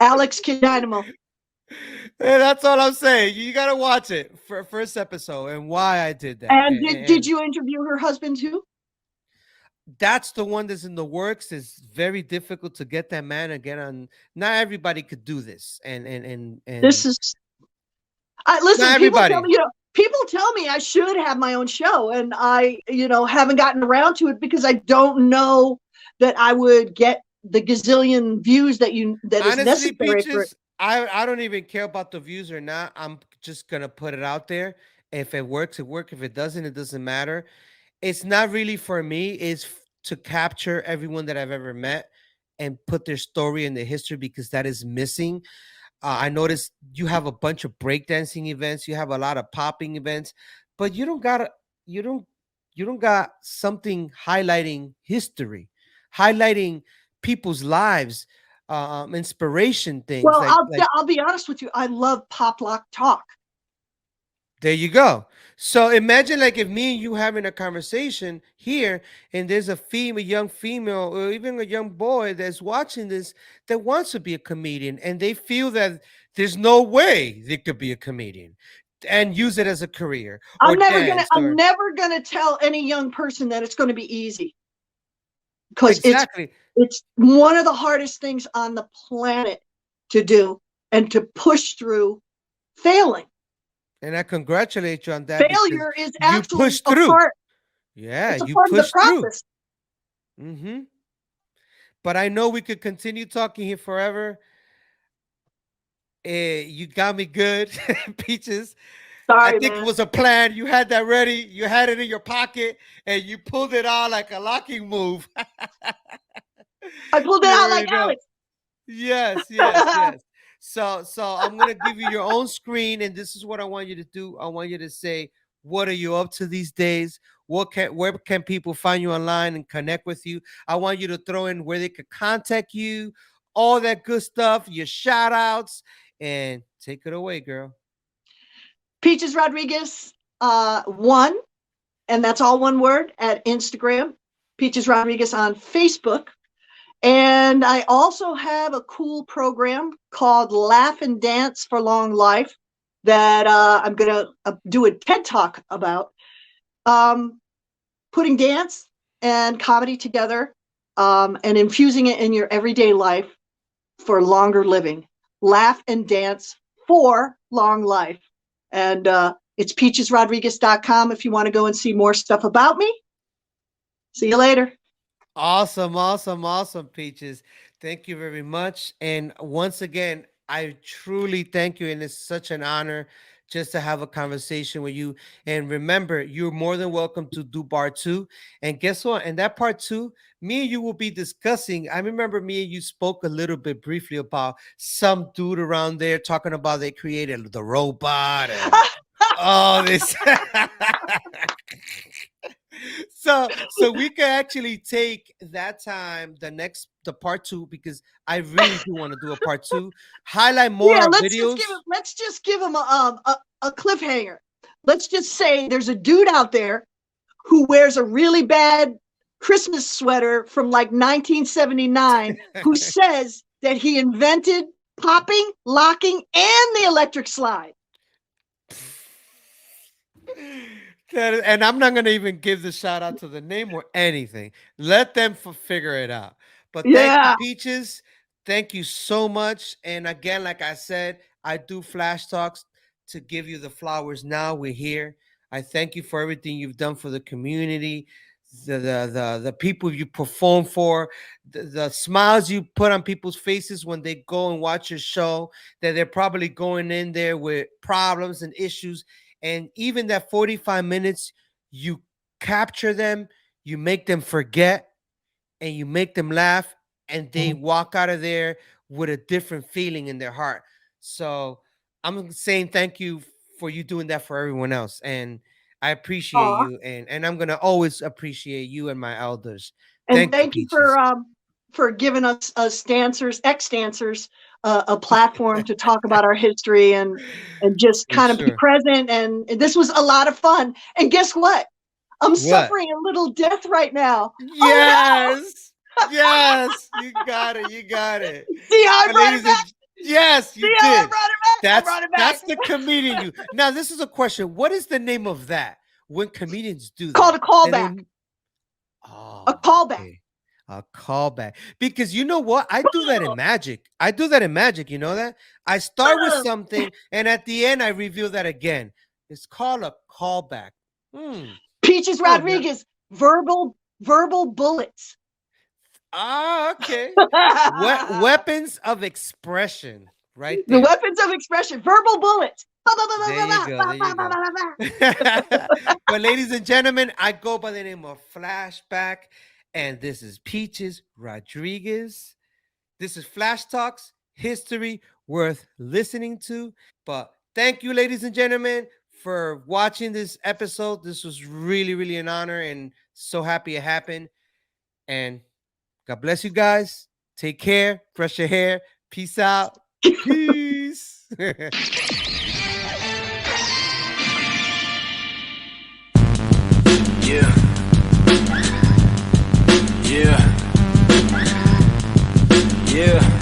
Alex Kid Dynamo. And that's all I'm saying. You gotta watch it for first episode and why I did that. And And did you interview her husband too? that's the one that's in the works. It's very difficult to get that man again on. Not everybody could do this. This is. Listen, not everybody. People tell me I should have my own show, and I, haven't gotten around to it because I don't know that I would get the gazillion views that is Honestly, necessary for it. Peaches, I don't even care about the views or not. I'm just gonna put it out there. If it works, it works. If it doesn't, it doesn't matter. It's not really for me. It's to capture everyone that I've ever met and put their story and their history because that is missing. I noticed you have a bunch of breakdancing events. You have a lot of popping events, but you don't you don't got something highlighting history, highlighting people's lives, inspiration things Well, like I'll be honest with you. I love pop lock talk. there you go. So imagine like if me and you having a conversation here, and there's a young female, or even a young boy that's watching this that wants to be a comedian, and they feel that there's no way they could be a comedian and use it as a career or dance I'm or never gonna tell any young person that it's going to be easy, because exactly. it's one of the hardest things on the planet to do and to push through failing. And I congratulate you on that. Failure is You actually pushed a through. part. Yeah, It's a you part of the pushed through. process. Mm-hmm. But I know we could continue talking here forever. You got me good, Peaches. I Sorry, think it man. was a plan. You had that ready. You had it in your pocket, and you pulled it out like a locking move. I pulled it You out already like know. Alex. Yes, yes, yes. So I'm gonna give you your own screen, and this is what I want you to do. I want you to say, what are you up to these days? Where can people find you online and connect with you? I want you to throw in where they could contact you, all that good stuff, your shout outs, and take it away, girl. Peaches Rodriguez, 1, and that's all one word, at Instagram. Peaches Rodriguez on Facebook. And I also have a cool program called Laugh and Dance for Long Life that I'm going to do a TED Talk about. Putting dance and comedy together and infusing it in your everyday life for longer living. Laugh and Dance for Long Life. And it's peachesrodriguez.com if you want to go and see more stuff about me. See you later. Awesome, awesome, awesome, Peaches. Thank you very much. And once again, I truly thank you. And it's such an honor just to have a conversation with you. And remember, you're more than welcome to do part 2. And guess what? In that part 2, me and you will be discussing. I remember me and you spoke a little bit briefly about some dude around there talking about they created the robot and all this. So we can actually take that time, the part 2, because I really do want to do a part 2. Highlight more videos. Let's just give him a cliffhanger. Let's just say there's a dude out there who wears a really bad Christmas sweater from like 1979 who says that he invented popping, locking, and the electric slide. And I'm not going to even give the shout out to the name or anything. Let them figure it out. But thank you, Peaches. Thank you so much. And again, like I said, I do Flash Talks to give you the flowers. Now we're here. I thank you for everything you've done for the community, the people you perform for, the smiles you put on people's faces when they go and watch your show, that they're probably going in there with problems and issues. And even that 45 minutes, you capture them, you make them forget, and you make them laugh, and they walk out of there with a different feeling in their heart. So I'm saying thank you for you doing that for everyone else. And I appreciate you. And I'm going to always appreciate you and my elders. And thank you for giving us ex-dancers, a platform to talk about our history and just kind of be present. And this was a lot of fun. And guess what? I'm suffering a little death right now. Yes. Oh, no. Yes. You got it. You got it. See how I brought it back? Yes, you did. I brought it back. That's the comedian you. Now, this is a question. What is the name of that when comedians do that? Called a callback. A callback. Okay. A callback. Because you know what? I do that in magic. You know that? I start with something, and at the end, I reveal that again. It's called a callback. Peaches Rodriguez, verbal bullets. Ah, okay. Weapons of expression, right there. The weapons of expression, verbal bullets. There you go. But ladies and gentlemen, I go by the name of Flashback, and this is Peaches Rodriguez. This is Flash Talks, history worth listening to. But thank you, ladies and gentlemen, for watching this episode. This was really, really an honor, and so happy it happened. And God bless you guys. Take care. Brush your hair. Peace out. Peace. Yeah. Yeah. Yeah.